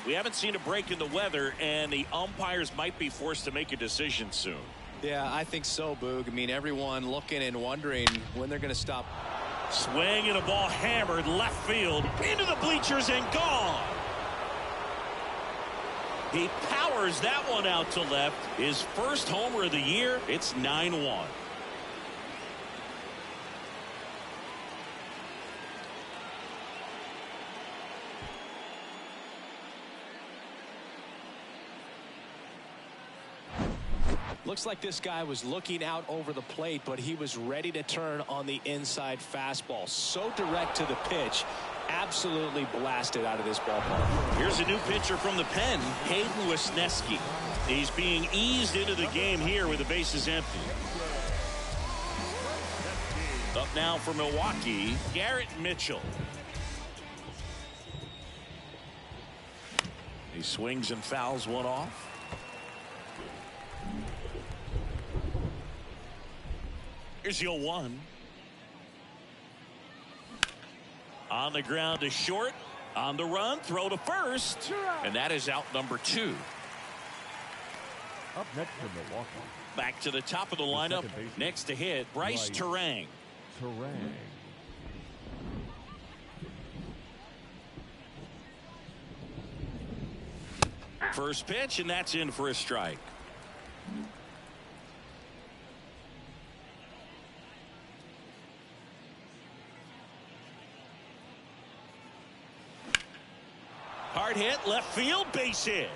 We haven't seen a break in the weather, and the umpires might be forced to make a decision soon. Yeah, I think so, Boog. I mean, everyone looking and wondering when they're going to stop. Swing and a ball hammered left field into the bleachers and gone. He powers that one out to left. His first homer of the year. It's 9-1. Looks like this guy was looking out over the plate, but he was ready to turn on the inside fastball. So direct to the pitch. Absolutely blasted out of this ballpark. Here's a new pitcher from the pen, Hayden Wesneski. He's being eased into the game here with the bases empty. Up now for Milwaukee, Garrett Mitchell. He swings and fouls one off. Here's the 0-1. On the ground to short. On the run, throw to first. And that is out number 2. Up next for Milwaukee. Back to the top of the lineup. Next to hit, Bryce Terang. First pitch, and that's in for a strike. Hard hit, left field, base hit.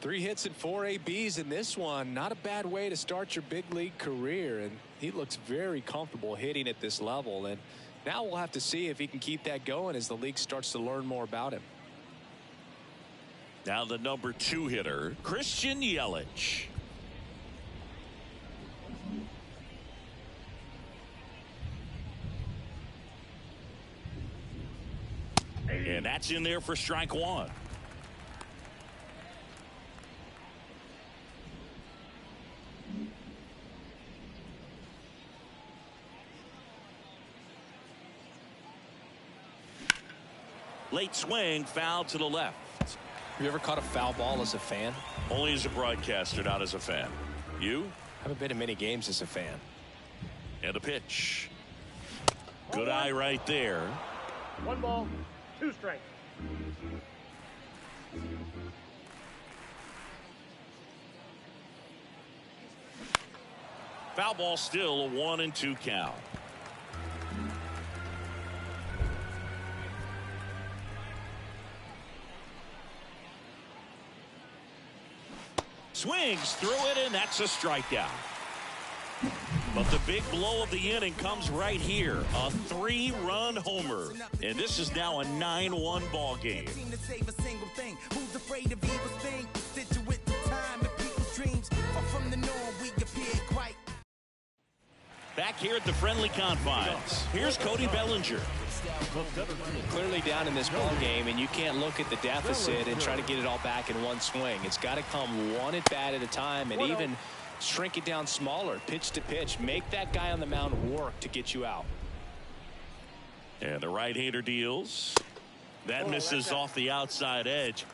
3 hits and 4 ABs in this one. Not a bad way to start your big league career, and he looks very comfortable hitting at this level. And now we'll have to see if he can keep that going as the league starts to learn more about him. Now the number 2 hitter, Christian Yelich. And that's in there for strike 1. Late swing, foul to the left. Have you ever caught a foul ball as a fan? Only as a broadcaster, not as a fan. You? Haven't been to many games as a fan. And a pitch. Good eye right there. 1 ball, 2 strikes. Foul ball, still a 1-2 count. Swings through it, and that's a strikeout. But the big blow of the inning comes right here. A 3-run homer. And this is now a 9-1 ball game. Back here at the friendly confines, here's Cody Bellinger. Clearly down in this ball game, and you can't look at the deficit and try to get it all back in one swing. It's got to come one at bat at a time, and even shrink it down smaller, pitch to pitch. Make that guy on the mound work to get you out. And the right-hander deals. That misses off the outside edge.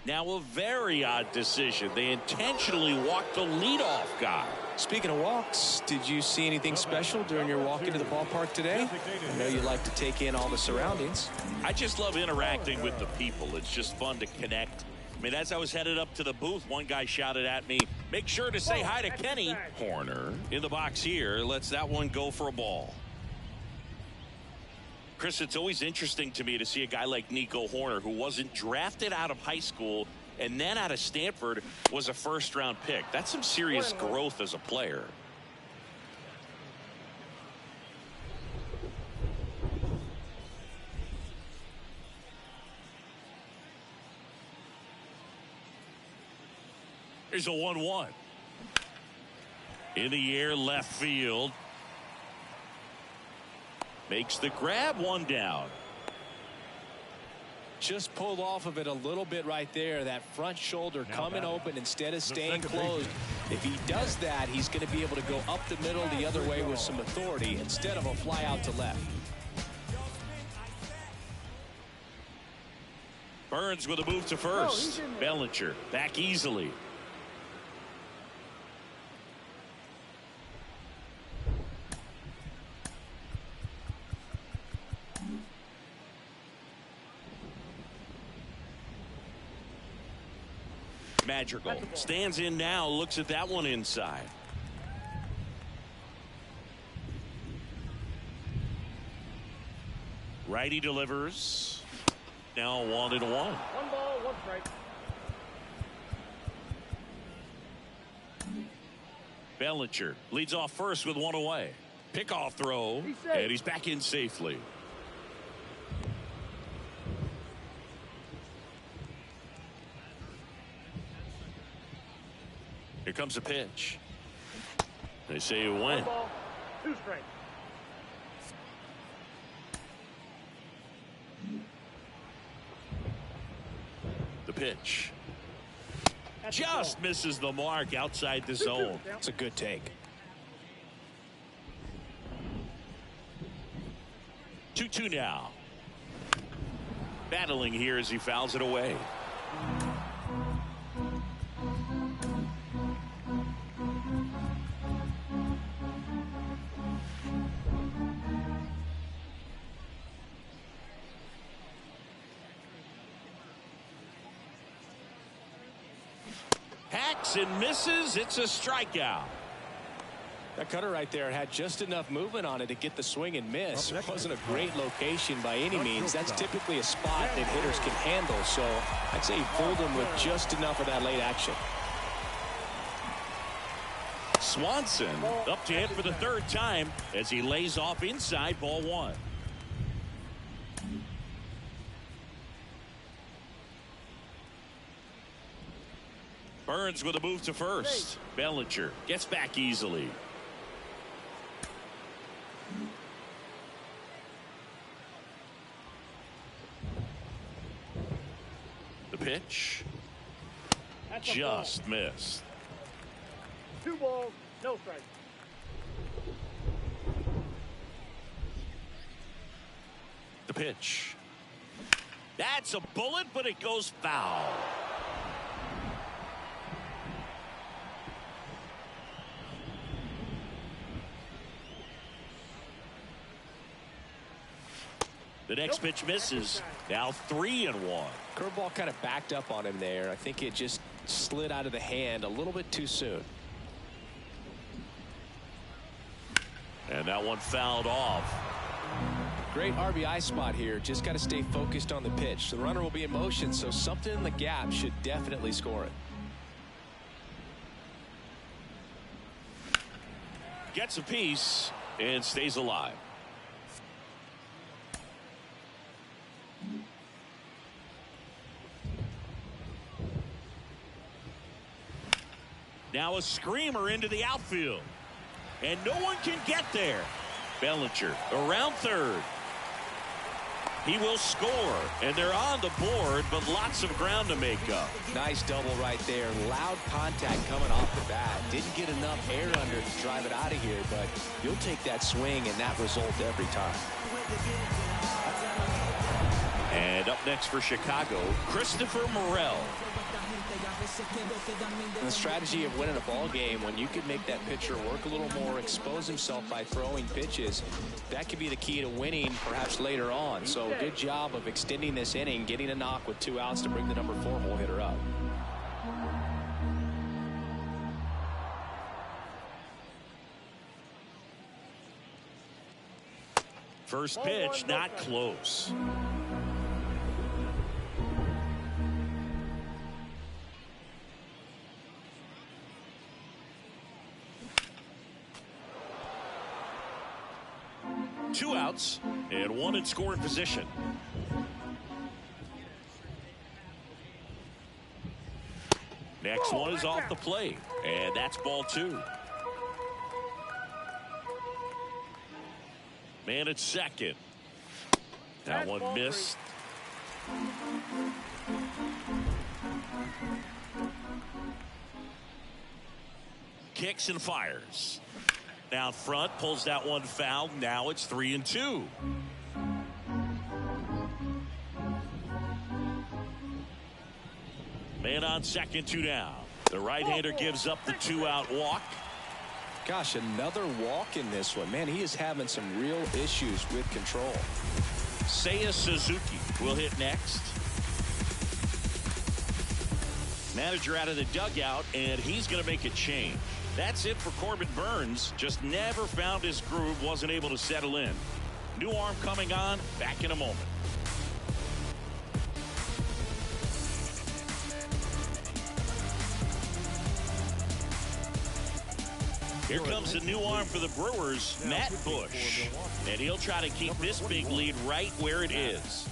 Now a very odd decision. They intentionally walked the leadoff guy. Speaking of walks, did you see anything special during your walk into the ballpark today? I know you like to take in all the surroundings. I just love interacting with the people. It's just fun to connect. I mean, as I was headed up to the booth, one guy shouted at me, "Make sure to say hi to Kenny." Horner in the box here lets that one go for a ball. Chris, it's always interesting to me to see a guy like Nico Horner, who wasn't drafted out of high school and then out of Stanford, was a first-round pick. That's some serious growth as a player. Here's a 1-1. In the air, left field. Makes the grab, one down. Just pulled off of it a little bit right there. That front shoulder coming open instead of staying closed. If he does that, he's going to be able to go up the middle the other way with some authority instead of a fly out to left. Burns with a move to first. Bellinger back easily. Madrigal stands in now, looks at that one inside. Righty delivers. Now 1-1. 1 ball, 1 strike. Bellinger leads off first with 1 away. Pickoff throw, and he's back in safely. Here comes a pitch. They say it went. 1 ball, 2 strikes. The pitch. Just misses the mark outside the zone. It's a good take. 2-2 now. Battling here as he fouls it away. Swings and misses. It's a strikeout. That cutter right there had just enough movement on it to get the swing and miss. It wasn't a great location by any means. That's typically a spot that hitters can handle. So I'd say he fooled him with just enough of that late action. Swanson up to hit for the third time as he lays off inside, ball one. Burns with a move to first. Bellinger gets back easily. The pitch just missed. 2 balls, no strikes. The pitch. That's a bullet, but it goes foul. The next pitch misses. Now 3-1. Curveball kind of backed up on him there. I think it just slid out of the hand a little bit too soon. And that one fouled off. Great RBI spot here. Just got to stay focused on the pitch. The runner will be in motion, so something in the gap should definitely score it. Gets a piece and stays alive. Now a screamer into the outfield. And no one can get there. Bellinger around third. He will score. And they're on the board, but lots of ground to make up. Nice double right there. Loud contact coming off the bat. Didn't get enough air under to drive it out of here, but you'll take that swing and that result every time. And up next for Chicago, Christopher Morel. The strategy of winning a ball game, when you can make that pitcher work a little more, expose himself by throwing pitches, that could be the key to winning perhaps later on. So good job of extending this inning, getting a knock with 2 outs to bring the number 4 hole hitter up. First pitch not close. Two outs and one in scoring position. Next one is off the plate, and that's ball 2. Man at second. That one missed. Kicks and fires. Down front, pulls that one foul. Now it's 3-2. Man on second, 2 down. The right-hander gives up the 2-out walk. Gosh, another walk in this one. Man, he is having some real issues with control. Seiya Suzuki will hit next. Manager out of the dugout, and he's going to make a change. That's it for Corbin Burns. Just never found his groove, wasn't able to settle in. New arm coming on, back in a moment. Here comes the new arm for the Brewers, Matt Bush. And he'll try to keep this big lead right where it is.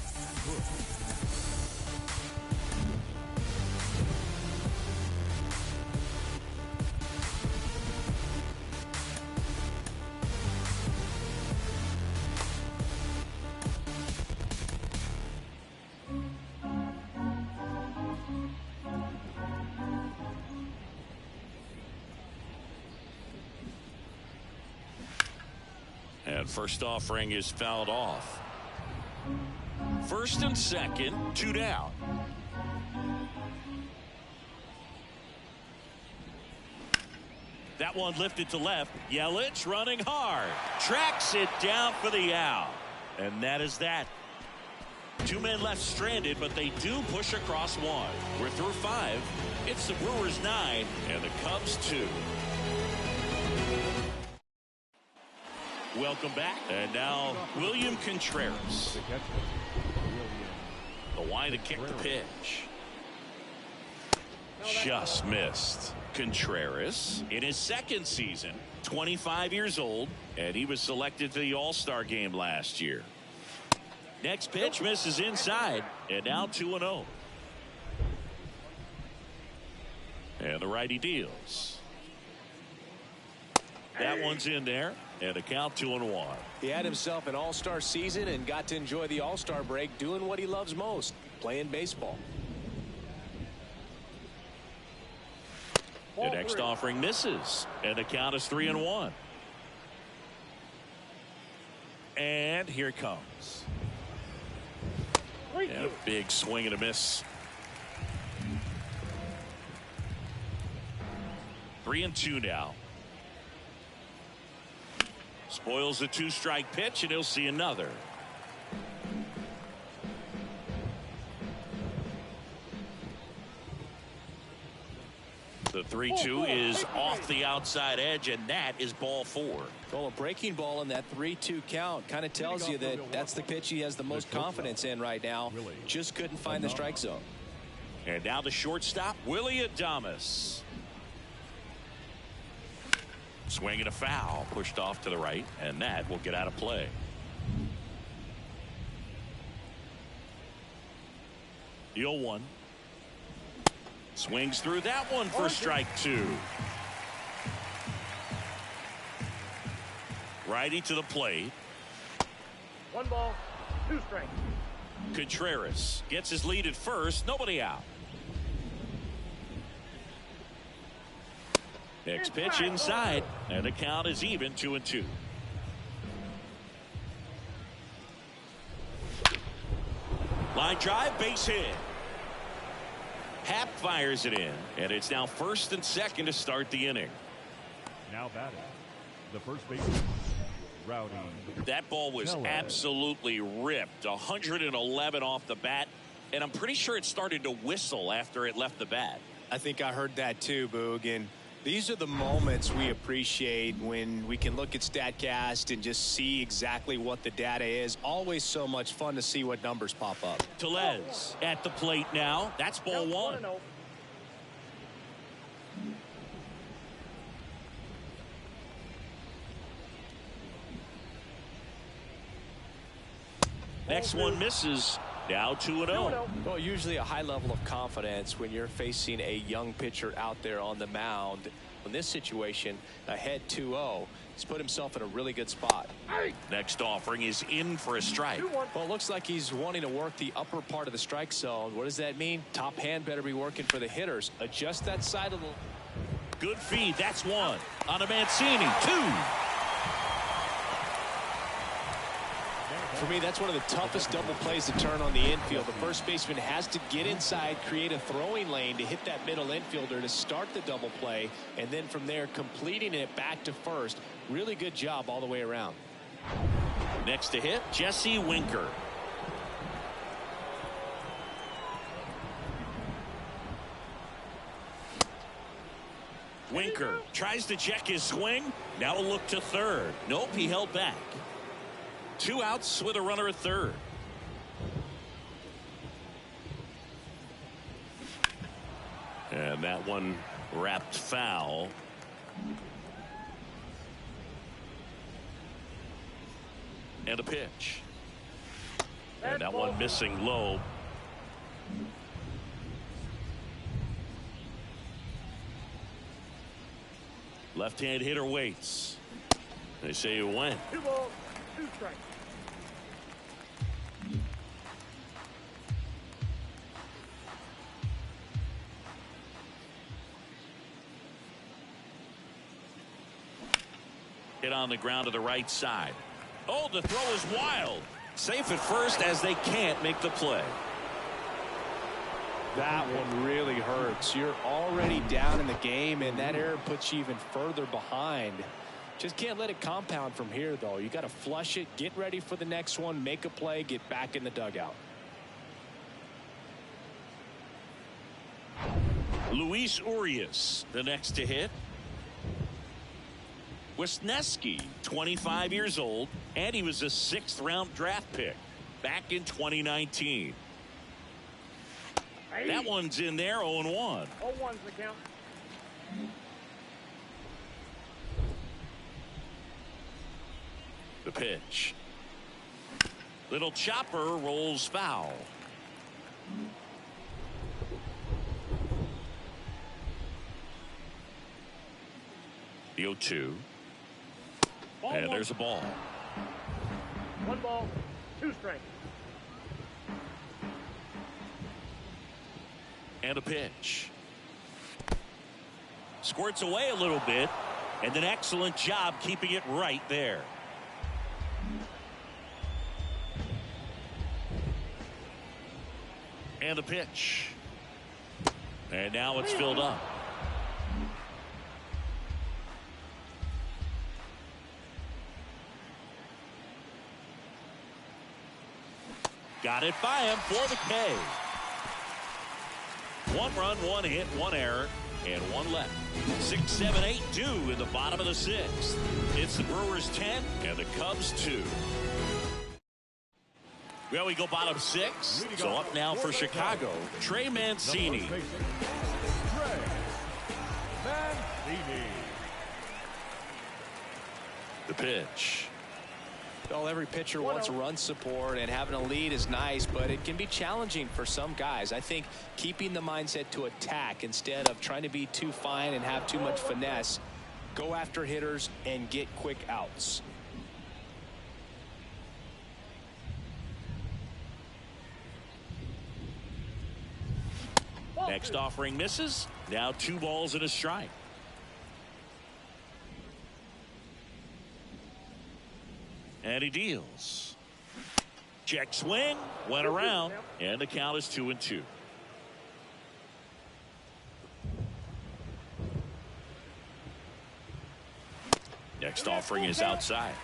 And first offering is fouled off. First and second, 2 down. That one lifted to left. Yelich running hard. Tracks it down for the out. And that is that. Two men left stranded, but they do push across one. We're through 5. It's the Brewers 9 and the Cubs 2. Welcome back. And now William Contreras. The line to kick the pitch. Just missed. Contreras in his second season, 25 years old, and he was selected to the All-Star game last year. Next pitch misses inside, and now 2-0. And the righty deals. That one's in there, and a count 2-1. He had himself an all-star season and got to enjoy the all-star break doing what he loves most, playing baseball. The next offering misses, and the count is 3-1. And here it comes. And a big swing and a miss. 3-2 now. Spoils the 2-strike pitch, and he'll see another. The 3-2 is off the outside edge, and that is ball 4. Well, a breaking ball in that 3-2 count kind of tells you that that's the pitch he has the most confidence in right now. Just couldn't find the strike zone. And now the shortstop, Willie Adames. Swing and a foul, pushed off to the right, and that will get out of play. The 0-1. Swings through that one for strike 2. Righty to the plate. 1 ball, 2 strikes. Contreras gets his lead at first. Nobody out. Next pitch inside, and the count is even 2-2. Line drive, base hit. Happ fires it in, and it's now 1st and 2nd to start the inning. Now batting, the first baseman, Rowdy. That ball was absolutely ripped. 111 off the bat, and I'm pretty sure it started to whistle after it left the bat. I think I heard that too, Boog. And these are the moments we appreciate when we can look at StatCast and just see exactly what the data is. Always so much fun to see what numbers pop up. Tellez at the plate now. That's ball 1. Next one misses. Now 2-0. Well, usually a high level of confidence when you're facing a young pitcher out there on the mound. In this situation, ahead 2-0, he's put himself in a really good spot. Next offering is in for a strike. Well, it looks like he's wanting to work the upper part of the strike zone. What does that mean? Top hand better be working for the hitters. Adjust that side of the... Good feed. That's 1. On a Mancini. 2. For me, that's one of the toughest double plays to turn on the infield. The first baseman has to get inside, create a throwing lane to hit that middle infielder to start the double play, and then from there completing it back to first. Really good job all the way around. Next to hit, Jesse Winker. Winker tries to check his swing. Now a look to third. Nope, he held back. 2 outs with a runner at third. And that one wrapped foul. And a pitch. And that one missing low. Left-hand hitter waits. They say it went. 2 balls, 2 strikes. Hit on the ground to the right side. Oh, the throw is wild. Safe at first as they can't make the play. That one really hurts. You're already down in the game, and that error puts you even further behind. Just can't let it compound from here, though. You got to flush it, get ready for the next one, make a play, get back in the dugout. Luis Urias, the next to hit. Wisniewski, 25 years old, and he was a 6th-round draft pick back in 2019. Hey. That one's in there, 0-1. 0-1's the count. The pitch. Little chopper rolls foul. The 0-2. And there's a ball. 1 ball, 2 strikes. And a pitch. Squirts away a little bit, and an excellent job keeping it right there. And a pitch. And now it's filled up. Got it by him for the K. 1 run, 1 hit, 1 error, and 1 left. 6, 7, 8 due in the bottom of the 6th. It's the Brewers 10 and the Cubs 2. Well, we go bottom 6. So up now for Chicago, Trey Mancini. Trey Mancini. The pitch. Well, every pitcher wants run support, and having a lead is nice, but it can be challenging for some guys. I think keeping the mindset to attack instead of trying to be too fine and have too much finesse, go after hitters and get quick outs. Next offering misses. Now 2 balls and a strike. And he deals. Check swing, went around, and the count is 2-2. Next offering is outside.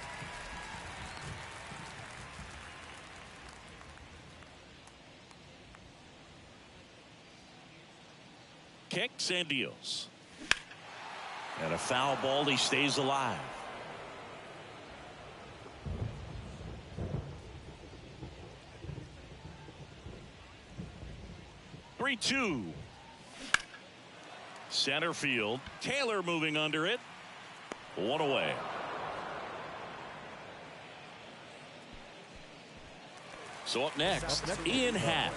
Kicks and deals. And a foul ball, he stays alive. 3-2. Center field. Taylor moving under it. 1 away. So up next, Ian Happ.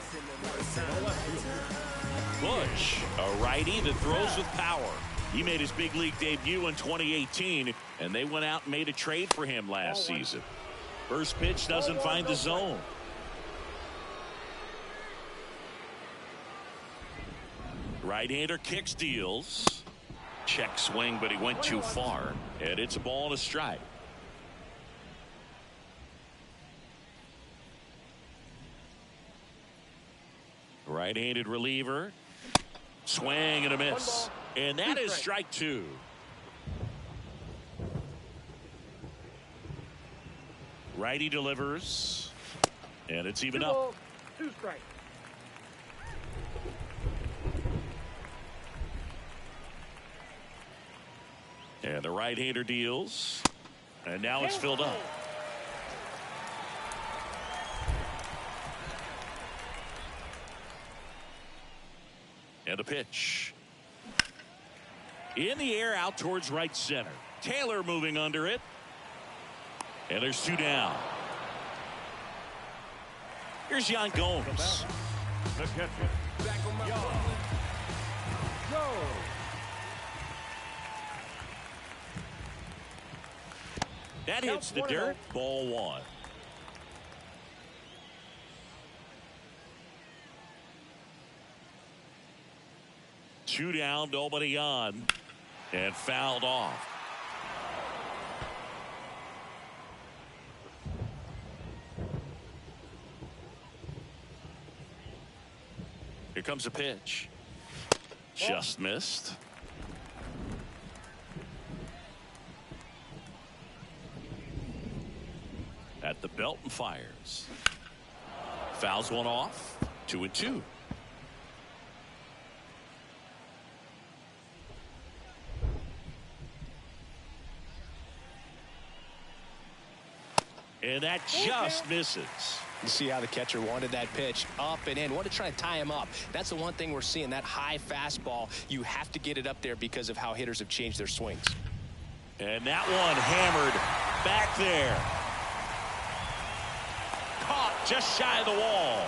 Bush, a righty that throws with power. He made his big league debut in 2018, and they went out and made a trade for him last season. First pitch doesn't find the zone. Right-hander kicks, deals. Check swing, but he went too far, and it's a ball and a strike. Right-handed reliever. Swing and a miss. And that is strike 2. Righty delivers. And it's even up. 2 strikes. And the right-hander deals. And now it's filled up. And a pitch. In the air out towards right center. Taylor moving under it. And there's 2 down. Here's Yan Gomes. The catcher. Yan Gomes. That hits the dirt. Ball 1. Two down, nobody on, and fouled off. Here comes a pitch. Just missed. At the belt and fires. Fouls one off. 2-2. And that just misses. You see how the catcher wanted that pitch up and in. Want to try to tie him up. That's the one thing we're seeing, that high fastball. You have to get it up there because of how hitters have changed their swings. And that one hammered back there. Caught just shy of the wall.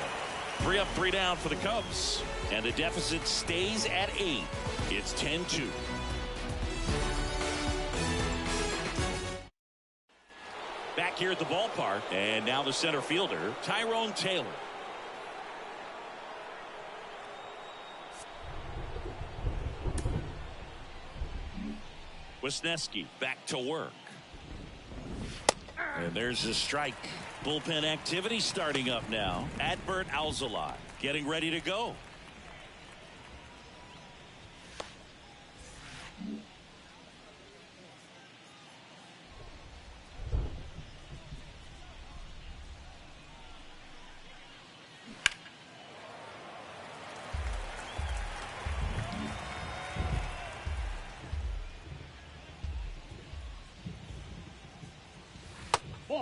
3 up, 3 down for the Cubs. And the deficit stays at 8. It's 10-2. Back here at the ballpark, and now the center fielder, Tyrone Taylor. Wisniewski back to work. And there's a strike. Bullpen activity starting up now. Adbert Alzolay getting ready to go.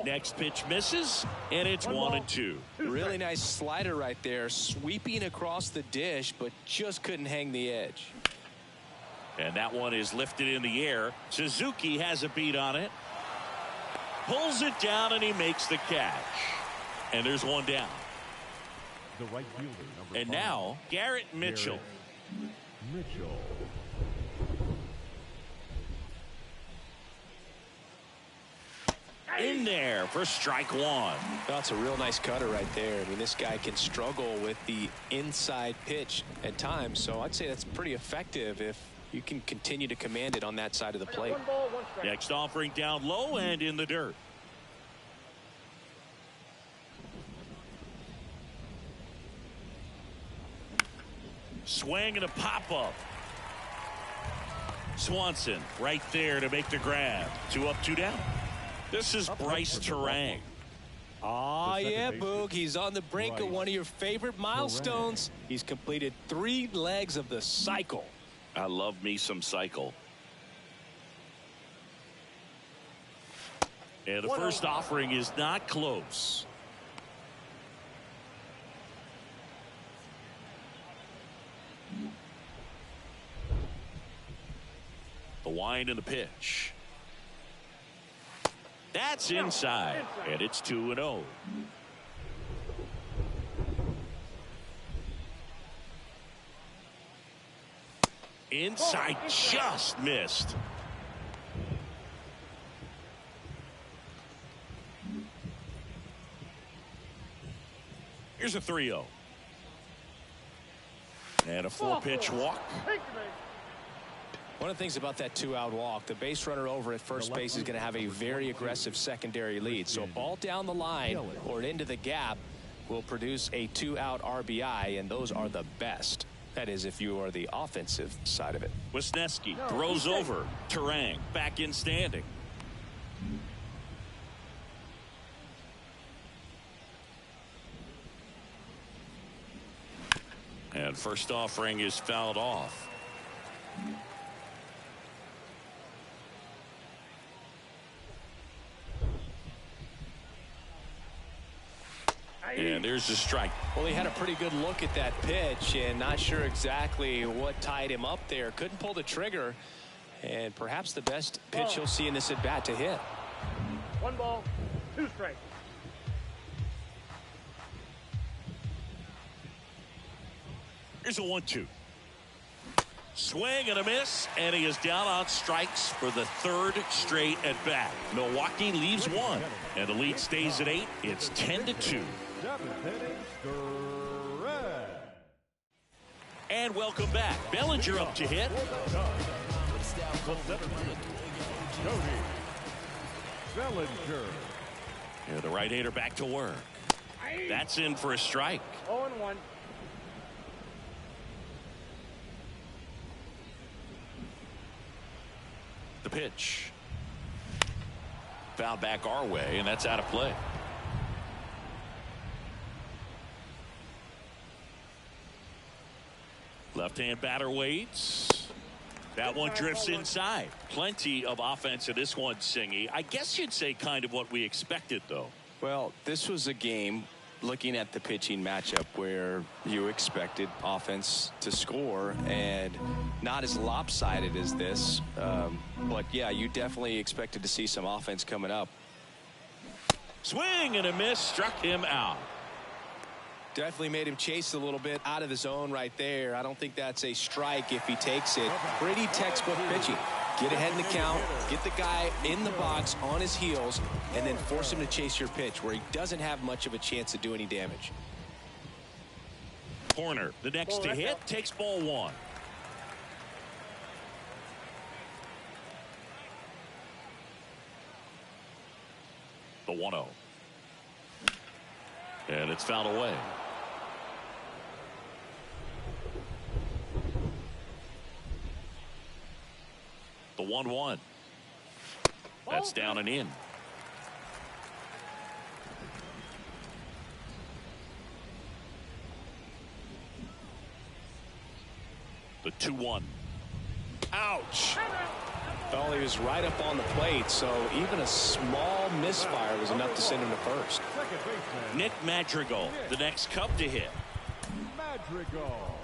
Next pitch misses, and it's 1-2. Really nice slider right there, sweeping across the dish, but just couldn't hang the edge. And that one is lifted in the air. Suzuki has a beat on it. Pulls it down, and he makes the catch. And there's one down. The right fielder, number And 5. now, Garrett Mitchell. Mitchell. In there for strike 1. That's a real nice cutter right there. I mean, this guy can struggle with the inside pitch at times, so I'd say that's pretty effective if you can continue to command it on that side of the plate. 1 ball, 1 strike. Next offering down low and in the dirt. Swing and a pop-up. Swanson right there to make the grab. 2 up, 2 down. This is Bryce Terang. Ah, The second yeah, baseman, Boog. He's on the brink of one of your favorite milestones. He's completed 3 legs of the cycle. I love me some cycle. And the first offering is not close. The wind and the pitch. That's inside, and it's 2-0. Inside, just missed. Here's a 3-0. And a 4-pitch walk. One of the things about that 2-out walk, the base runner over at first base is going to have a very aggressive secondary lead. So a ball down the line or into the gap will produce a 2-out RBI, and those are the best. That is, if you are the offensive side of it. Wisniewski throws over. Terang back in standing. And first offering is fouled off. And there's the strike. Well, he had a pretty good look at that pitch and not sure exactly what tied him up there. Couldn't pull the trigger, and perhaps the best pitch you'll see in this at bat to hit. 1 ball, 2 strikes. Here's a 1-2. Swing and a miss, and he is down on strikes for the 3rd straight at bat. Milwaukee leaves 1, and the lead stays at 8. It's 10-2. And welcome back. Bellinger up to hit. Bellinger. And the right-hander back to work. That's in for a strike. 0-1. The pitch. Foul back our way, and that's out of play. Left-hand batter waits. That one drifts inside. Plenty of offense in this one, Singy. I guess you'd say kind of what we expected, though. Well, this was a game, looking at the pitching matchup, where you expected offense to score, and not as lopsided as this. But yeah, you definitely expected to see some offense coming up. Swing and a miss, struck him out. Definitely made him chase a little bit out of the zone right there. I don't think that's a strike if he takes it. Pretty textbook pitching. Get ahead in the count, get the guy in the box on his heels, and then force him to chase your pitch where he doesn't have much of a chance to do any damage. Corner, the next to hit, takes ball one. The 1-0. And it's fouled away. The 1-1. That's down and in. The 2-1. Ouch. Well, he was right up on the plate, so even a small misfire was enough to send him to first. Nick Madrigal, the next Cub to hit. Madrigal.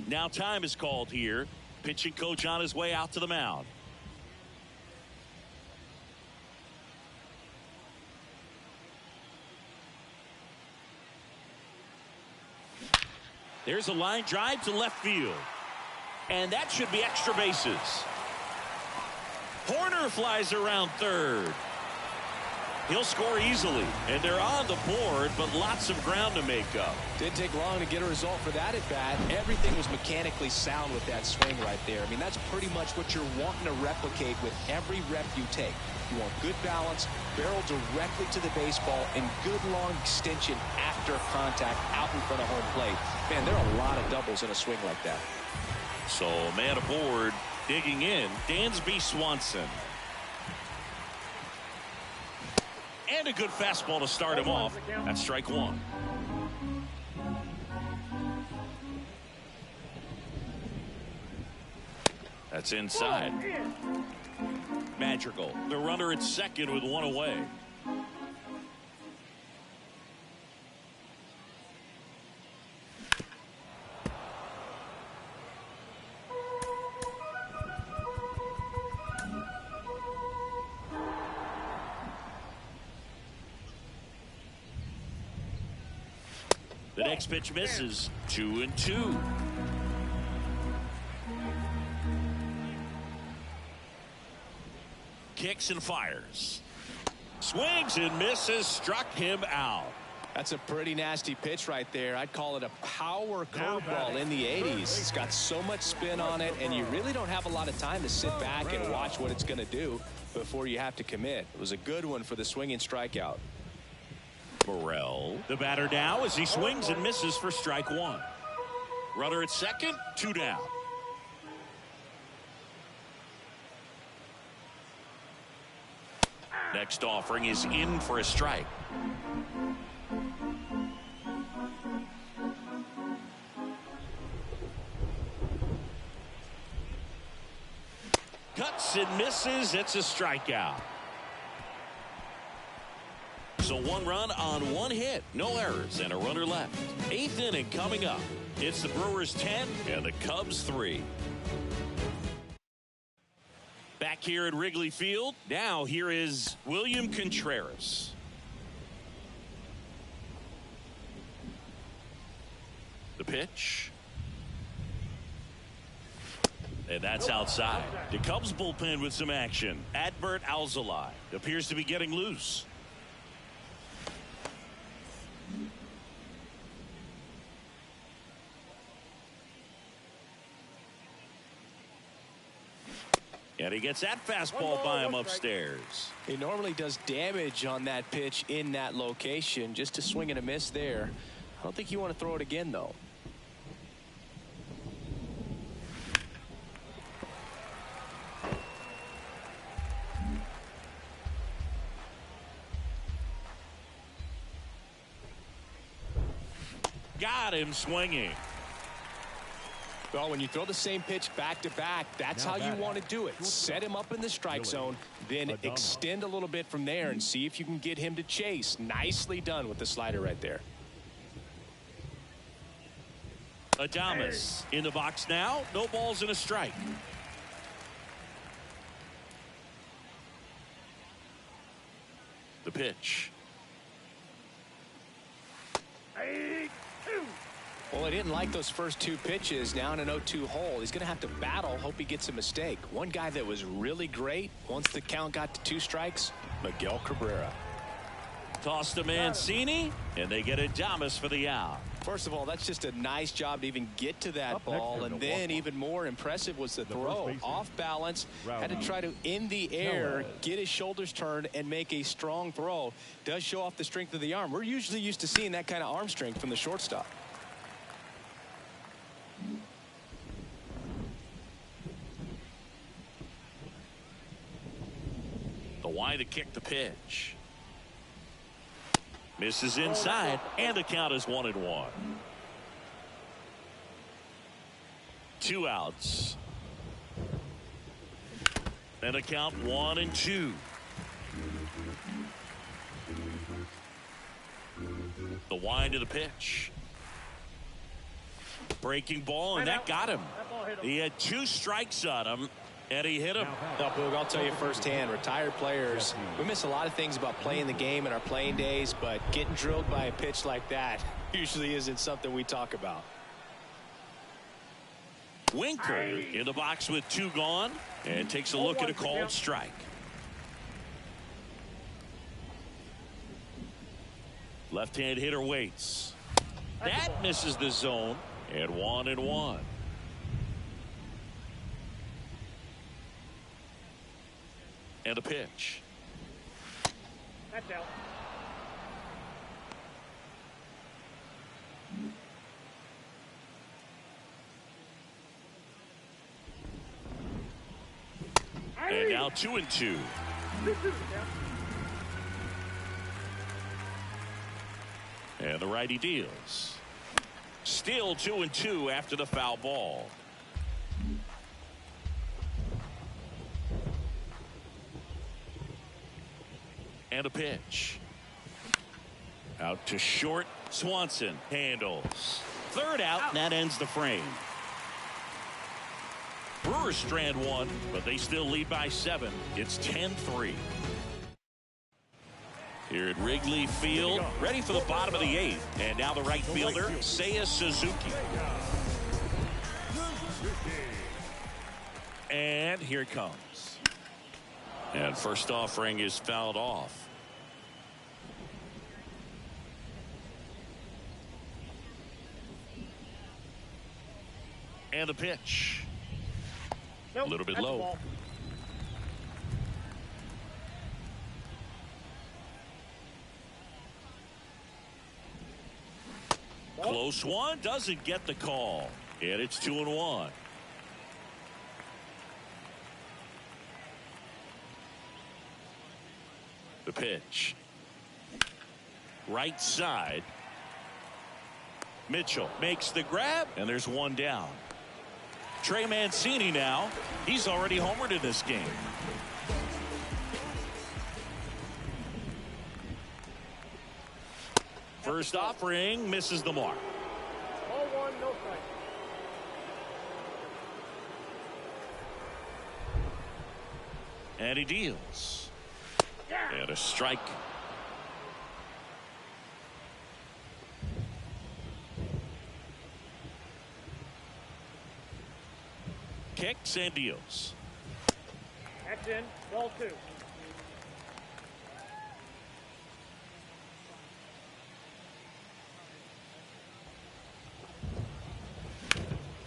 Now time is called here. Pitching coach on his way out to the mound. There's a line drive to left field. And that should be extra bases. Horner flies around third. He'll score easily, and they're on the board, but lots of ground to make up. Didn't take long to get a result for that at bat. Everything was mechanically sound with that swing right there. I mean, that's pretty much what you're wanting to replicate with every rep you take. You want good balance, barrel directly to the baseball, and good long extension after contact out in front of home plate. Man, there are a lot of doubles in a swing like that. So, man aboard, digging in, Dansby Swanson. And a good fastball to start him off. That's strike one. That's inside. Madrigal, the runner at second with one away. The next pitch misses. 2-2. Kicks and fires. Swings and misses. Struck him out. That's a pretty nasty pitch right there. I'd call it a power curveball in the 80s. It's got so much spin on it, and you really don't have a lot of time to sit back and watch what it's going to do before you have to commit. It was a good one for the swinging strikeout. Burrell, the batter now as he swings and misses for strike one. Runner at second, 2 down. Next offering is in for a strike. Cuts and misses. It's a strikeout. So 1 run on 1 hit, no errors, and a runner left. 8th inning coming up. It's the Brewers 10 and the Cubs 3. Back here at Wrigley Field, now here is William Contreras. The pitch. And that's outside. The Cubs bullpen with some action. Adbert Alzolay appears to be getting loose. And he gets that fastball by him upstairs. He normally does damage on that pitch in that location. Just a swing and a miss there. I don't think you want to throw it again, though. Got him swinging. Well, when you throw the same pitch back to back, that's how you want to do it. Set him up in the strike zone, then extend a little bit from there and see if you can get him to chase. Nicely done with the slider right there. Adames in the box now. No balls and a strike. The pitch. Well, he didn't like those first two pitches. Now in an 0-2 hole, he's going to have to battle, hope he gets a mistake. One guy that was really great once the count got to 2 strikes, Miguel Cabrera. Toss to Mancini, and they get Adames for the out. First of all, that's just a nice job to even get to that ball, and then even more impressive was the throw. Off balance, had to try to in the air, get his shoulders turned, and make a strong throw. Does show off the strength of the arm. We're usually used to seeing that kind of arm strength from the shortstop. The wide to kick the pitch. Misses inside, and the count is 1-1. 2 outs. And the count 1-2. The wind of the pitch. Breaking ball, and that got him. He had 2 strikes on him, and he hit him. Now, Boog, I'll tell you firsthand, retired players, we miss a lot of things about playing the game in our playing days, but getting drilled by a pitch like that usually isn't something we talk about. Winker in the box with 2 gone, and takes a look at a called strike. Left-hand hitter waits. That misses the zone, and 1-1. And a pitch. That's out. And now 2-2. And the righty deals. Still 2-2 after the foul ball. And a pitch. Out to short. Swanson handles. 3rd out, and that ends the frame. Brewers strand 1, but they still lead by 7. It's 10-3. Here at Wrigley Field, ready for the bottom of the 8th. And now the right fielder, Seiya Suzuki. And here it comes. And first offering is fouled off. And the pitch. A little bit low. Close one, doesn't get the call. And it's 2-1. The pitch. Right side. Mitchell makes the grab, and there's 1 down. Trey Mancini now. He's already homered in this game. First offering misses the mark. Ball 1, no strike. And he deals. And a strike. Kicks and deals. That's in. Ball 2.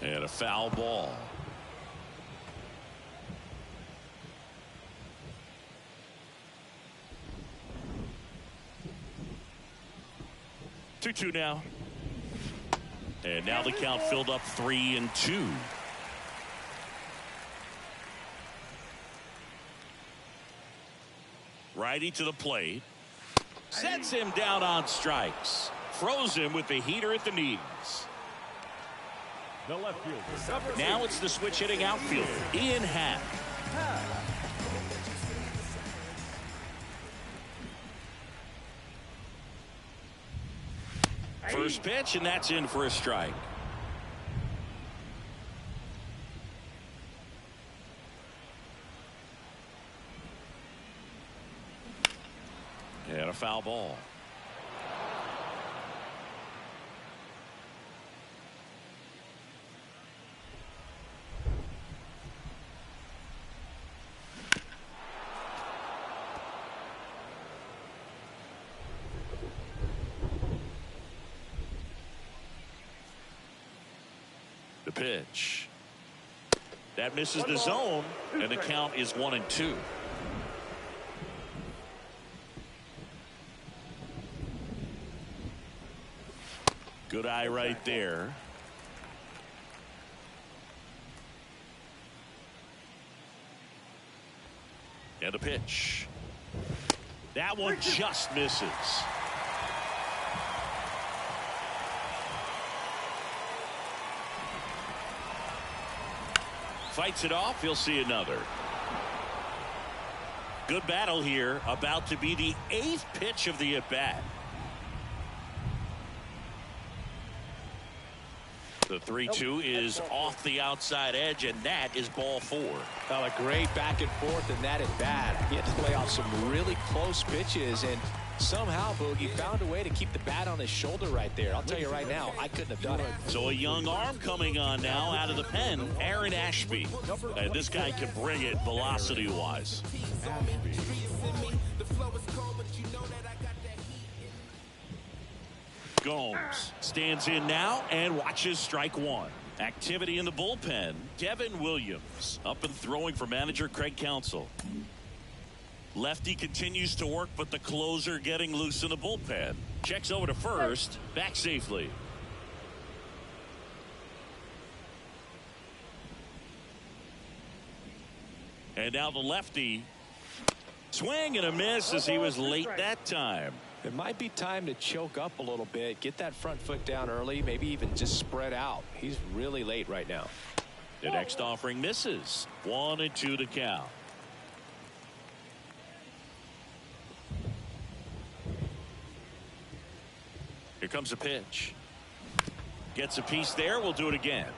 And a foul ball. Two now. And now the count filled up 3-2. Righty to the plate. Sets him down on strikes. Throws him with the heater at the knees. The left fielder. Now it's the switch hitting outfielder, Ian Happ. First pitch, and that's in for a strike. And a foul ball. The pitch. That misses the zone, and the count is 1-2. Good eye right there. And the pitch. That one just misses. Fights it off. He'll see another. Good battle here. About to be the 8th pitch of the at-bat. The 3-2 is off the outside edge, and that is ball 4. Well, a great back and forth in that at bat. He had to play off some really close pitches, and somehow Boogie found a way to keep the bat on his shoulder right there. I'll tell you right now, I couldn't have done it. So a young arm coming on now out of the pen, Aaron Ashby. And this guy can bring it velocity-wise. Gomes stands in now and watches strike one. Activity in the bullpen. Devin Williams up and throwing for manager Craig Counsell. Lefty continues to work, but the closer getting loose in the bullpen. Checks over to first, back safely. And now the lefty. Swing and a miss as he was late that time. It might be time to choke up a little bit, get that front foot down early, maybe even just spread out. He's really late right now. The next offering misses. 1-2 to count. Here comes a pitch. Gets a piece there. We'll do it again.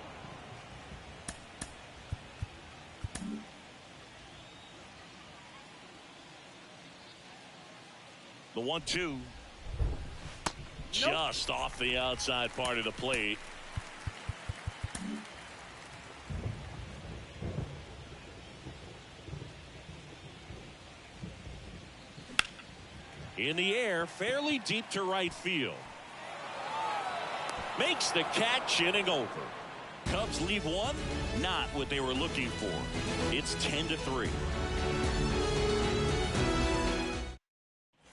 The 1-2. Just off the outside part of the plate. In the air, fairly deep to right field. Makes the catch, inning over. Cubs leave one, not what they were looking for. It's 10-3.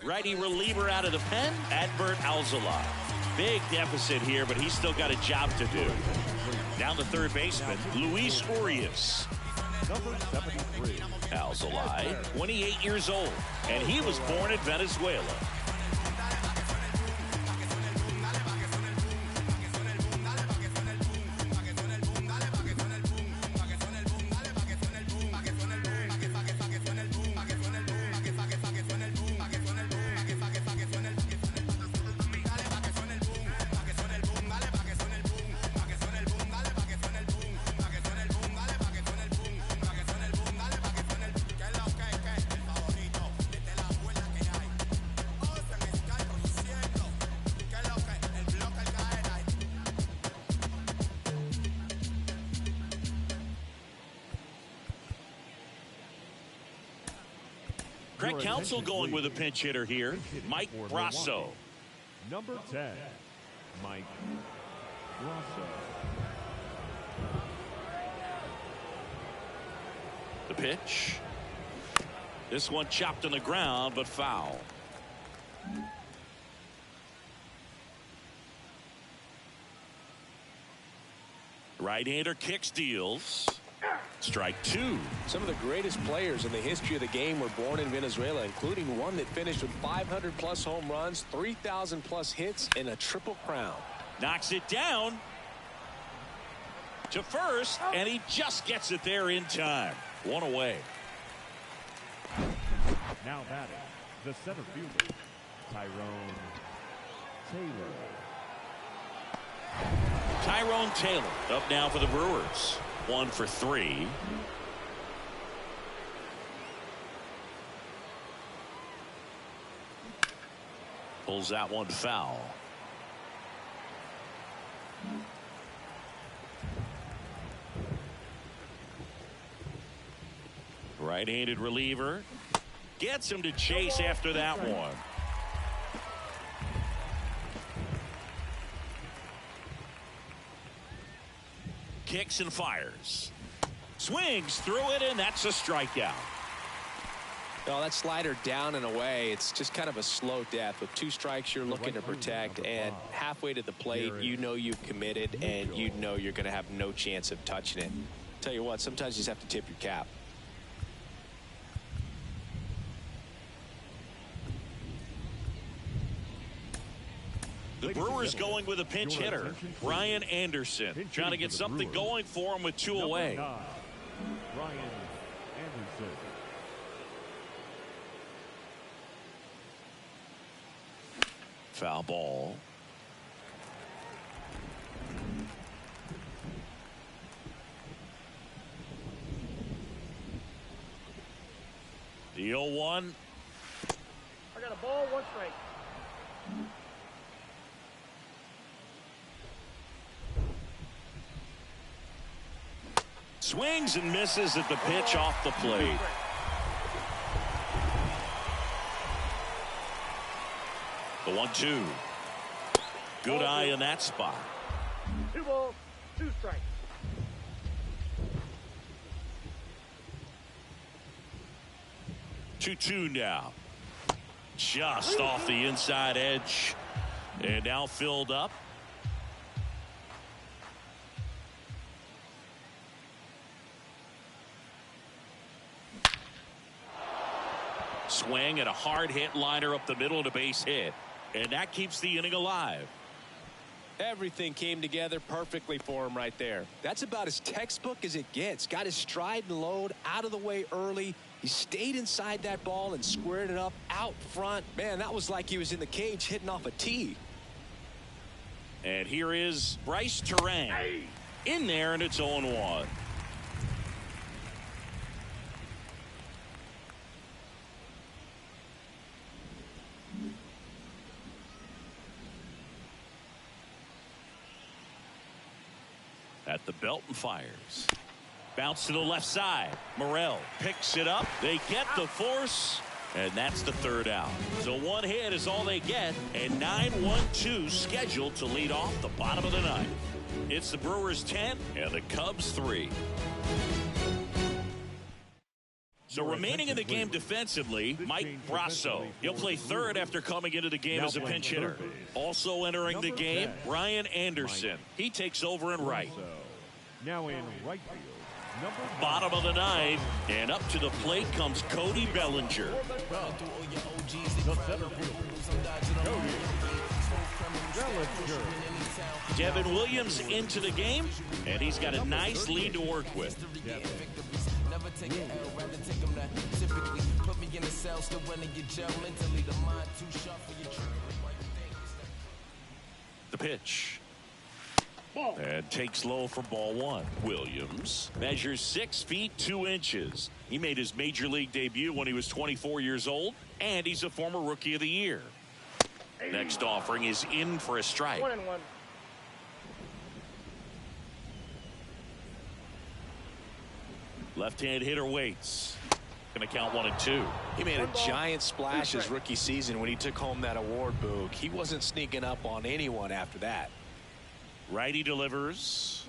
Righty reliever out of the pen, Adbert Alzolay. Big deficit here, but he's still got a job to do. Down the third baseman, Luis Urias. Number 73. Alzolay, 28 years old, and he was born in Venezuela. Craig Counsell going with a pinch hitter here, Mike Brasso. Number 10, Mike Brasso. The pitch. This one chopped on the ground, but foul. Right-hander kicks, deals. Strike two. Some of the greatest players in the history of the game were born in Venezuela, including one that finished with 500+ home runs, 3,000+ hits, and a triple crown. Knocks it down. to first, and he just gets it there in time. One away. Now batting, the center fielder, Tyrone Taylor. Tyrone Taylor up now for the Brewers. 1 for 3. Pulls that one foul. Right-handed reliever gets him to chase after that one. Kicks and fires. Swings through it, and that's a strikeout. Well, that slider down and away, it's just kind of a slow death. With 2 strikes, you're looking to protect, and halfway to the plate, you know you've committed, and you know you're going to have no chance of touching it. Tell you what, sometimes you just have to tip your cap. The Brewers going with a pinch hitter, Brian Anderson, trying to get something going for him with 2 away. Brian Anderson. Foul ball. The 0-1. I got a ball, 1 strike. Swings and misses at the pitch off the plate. The 1-2. Good eye in that spot. 2 balls, 2 strikes. 2-2 now. Just off the inside edge. And now filled up. Swing and a hard hit liner up the middle and a base hit. And that keeps the inning alive. Everything came together perfectly for him right there. That's about as textbook as it gets. Got his stride and load out of the way early. He stayed inside that ball and squared it up out front. Man, that was like he was in the cage hitting off a tee. And here is Bryce Terang. In there, and it's 0-1. At the belt and fires. Bounce to the left side. Morel picks it up. They get the force, and that's the 3rd out. So 1 hit is all they get, and 9-1-2 scheduled to lead off the bottom of the 9th. It's the Brewers 10 and the Cubs 3. So remaining in the game defensively, Mike Brasso. He'll play 3rd after coming into the game as a pinch hitter. Also entering the game, Brian Anderson. He takes over in right. Now in right field, bottom of the 9th, and up to the plate comes Cody Bellinger. the center fielder, Cody Bellinger. Devin Williams into the game, and he's got a nice lead to work with. Never take an L, rather take them that typically put me in the cell, still when they get jail mentally. The mind too sharp for your trigger. The pitch. And takes low for ball 1. Williams measures 6 feet 2 inches. He made his major league debut when he was 24 years old, and he's a former rookie of the year. Next offering is in for a strike. 1-1. Left-hand hitter waits. Going to count 1-2. He made a giant splash his rookie season when he took home that award, Boog. He wasn't sneaking up on anyone after that. Righty delivers.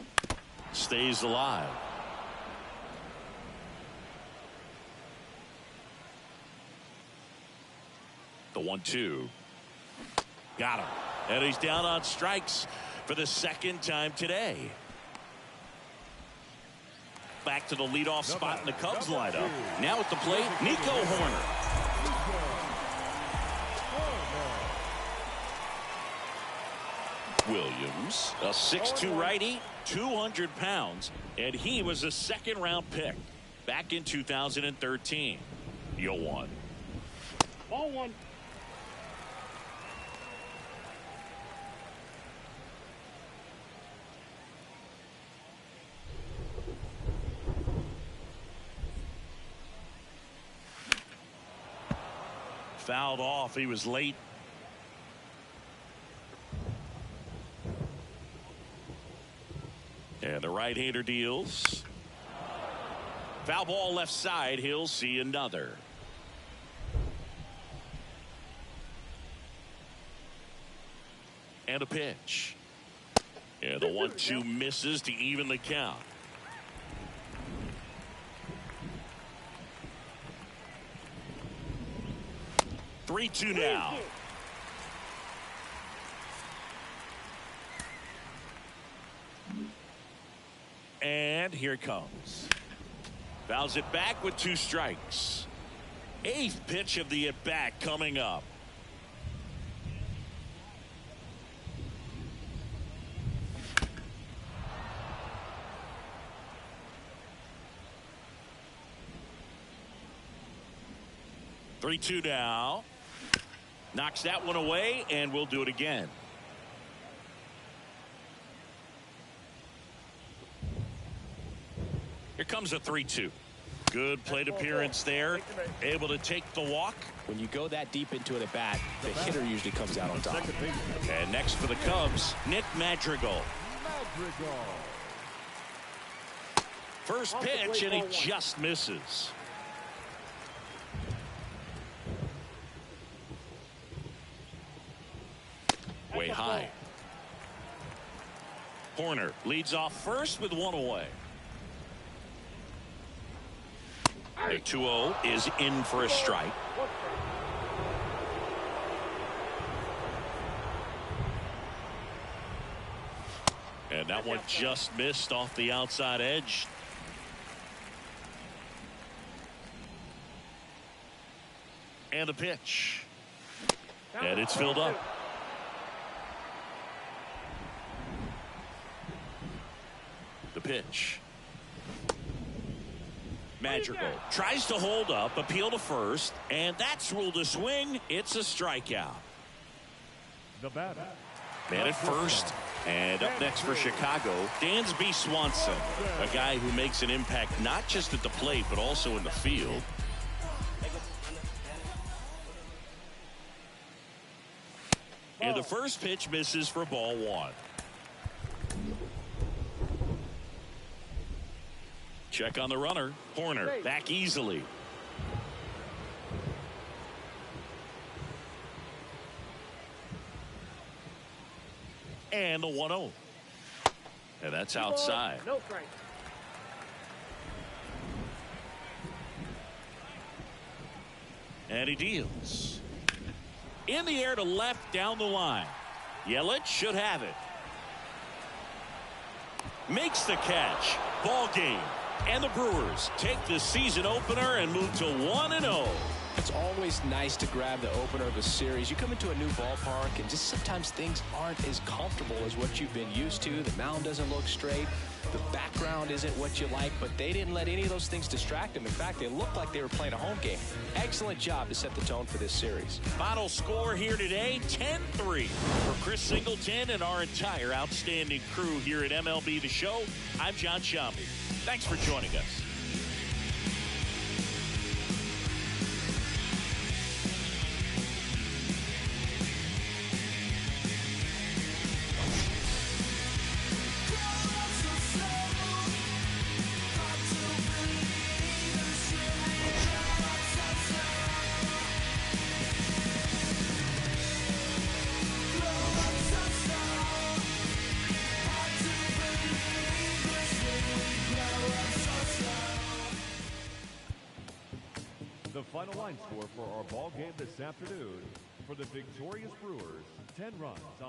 Stays alive. The 1-2. Got him. And he's down on strikes for the 2nd time today. Back to the leadoff spot in the Cubs lineup. Now at the plate, Nico Horner. Williams, a 6'2 righty, 200 pounds, and he was a second-round pick back in 2013. 0-1. Ball one. Fouled off. He was late. And the right-hander deals. Foul ball left side. He'll see another. And a pitch. And the 1-2 misses to even the count. Three-two now. And here it comes. Fouls it back with 2 strikes. 8th pitch of the at-bat coming up. Three-two now. Knocks that one away, and we'll do it again. Here comes a 3-2. Good plate appearance there. Able to take the walk. When you go that deep into an at-bat, the hitter usually comes out on top. And next for the Cubs, Nick Madrigal. First pitch, and he just misses. Way high. Horner leads off first with 1 away. The 2-0 is in for a strike. And that one just missed off the outside edge. And a pitch. And it's filled up. The pitch. Madrigal tries to hold up, appeal to first, and that's ruled a swing. It's a strikeout. The batter. Man at first, and up next for Chicago, Dansby Swanson, a guy who makes an impact not just at the plate but also in the field. And the first pitch misses for ball 1. Check on the runner. Horner back easily. And the 1-0. And that's outside. No strike. And he deals. In the air to left down the line. Yelich should have it. Makes the catch. Ball game. And the Brewers take the season opener and move to 1-0. It's always nice to grab the opener of a series. You come into a new ballpark, and just sometimes things aren't as comfortable as what you've been used to. The mound doesn't look straight. The background isn't what you like, but they didn't let any of those things distract them. In fact, they looked like they were playing a home game. Excellent job to set the tone for this series. Final score here today, 10-3. For Chris Singleton and our entire outstanding crew here at MLB The Show, I'm John Shambi. Thanks for joining us. The final line score for our ball game this afternoon: for the victorious Brewers, 10 runs on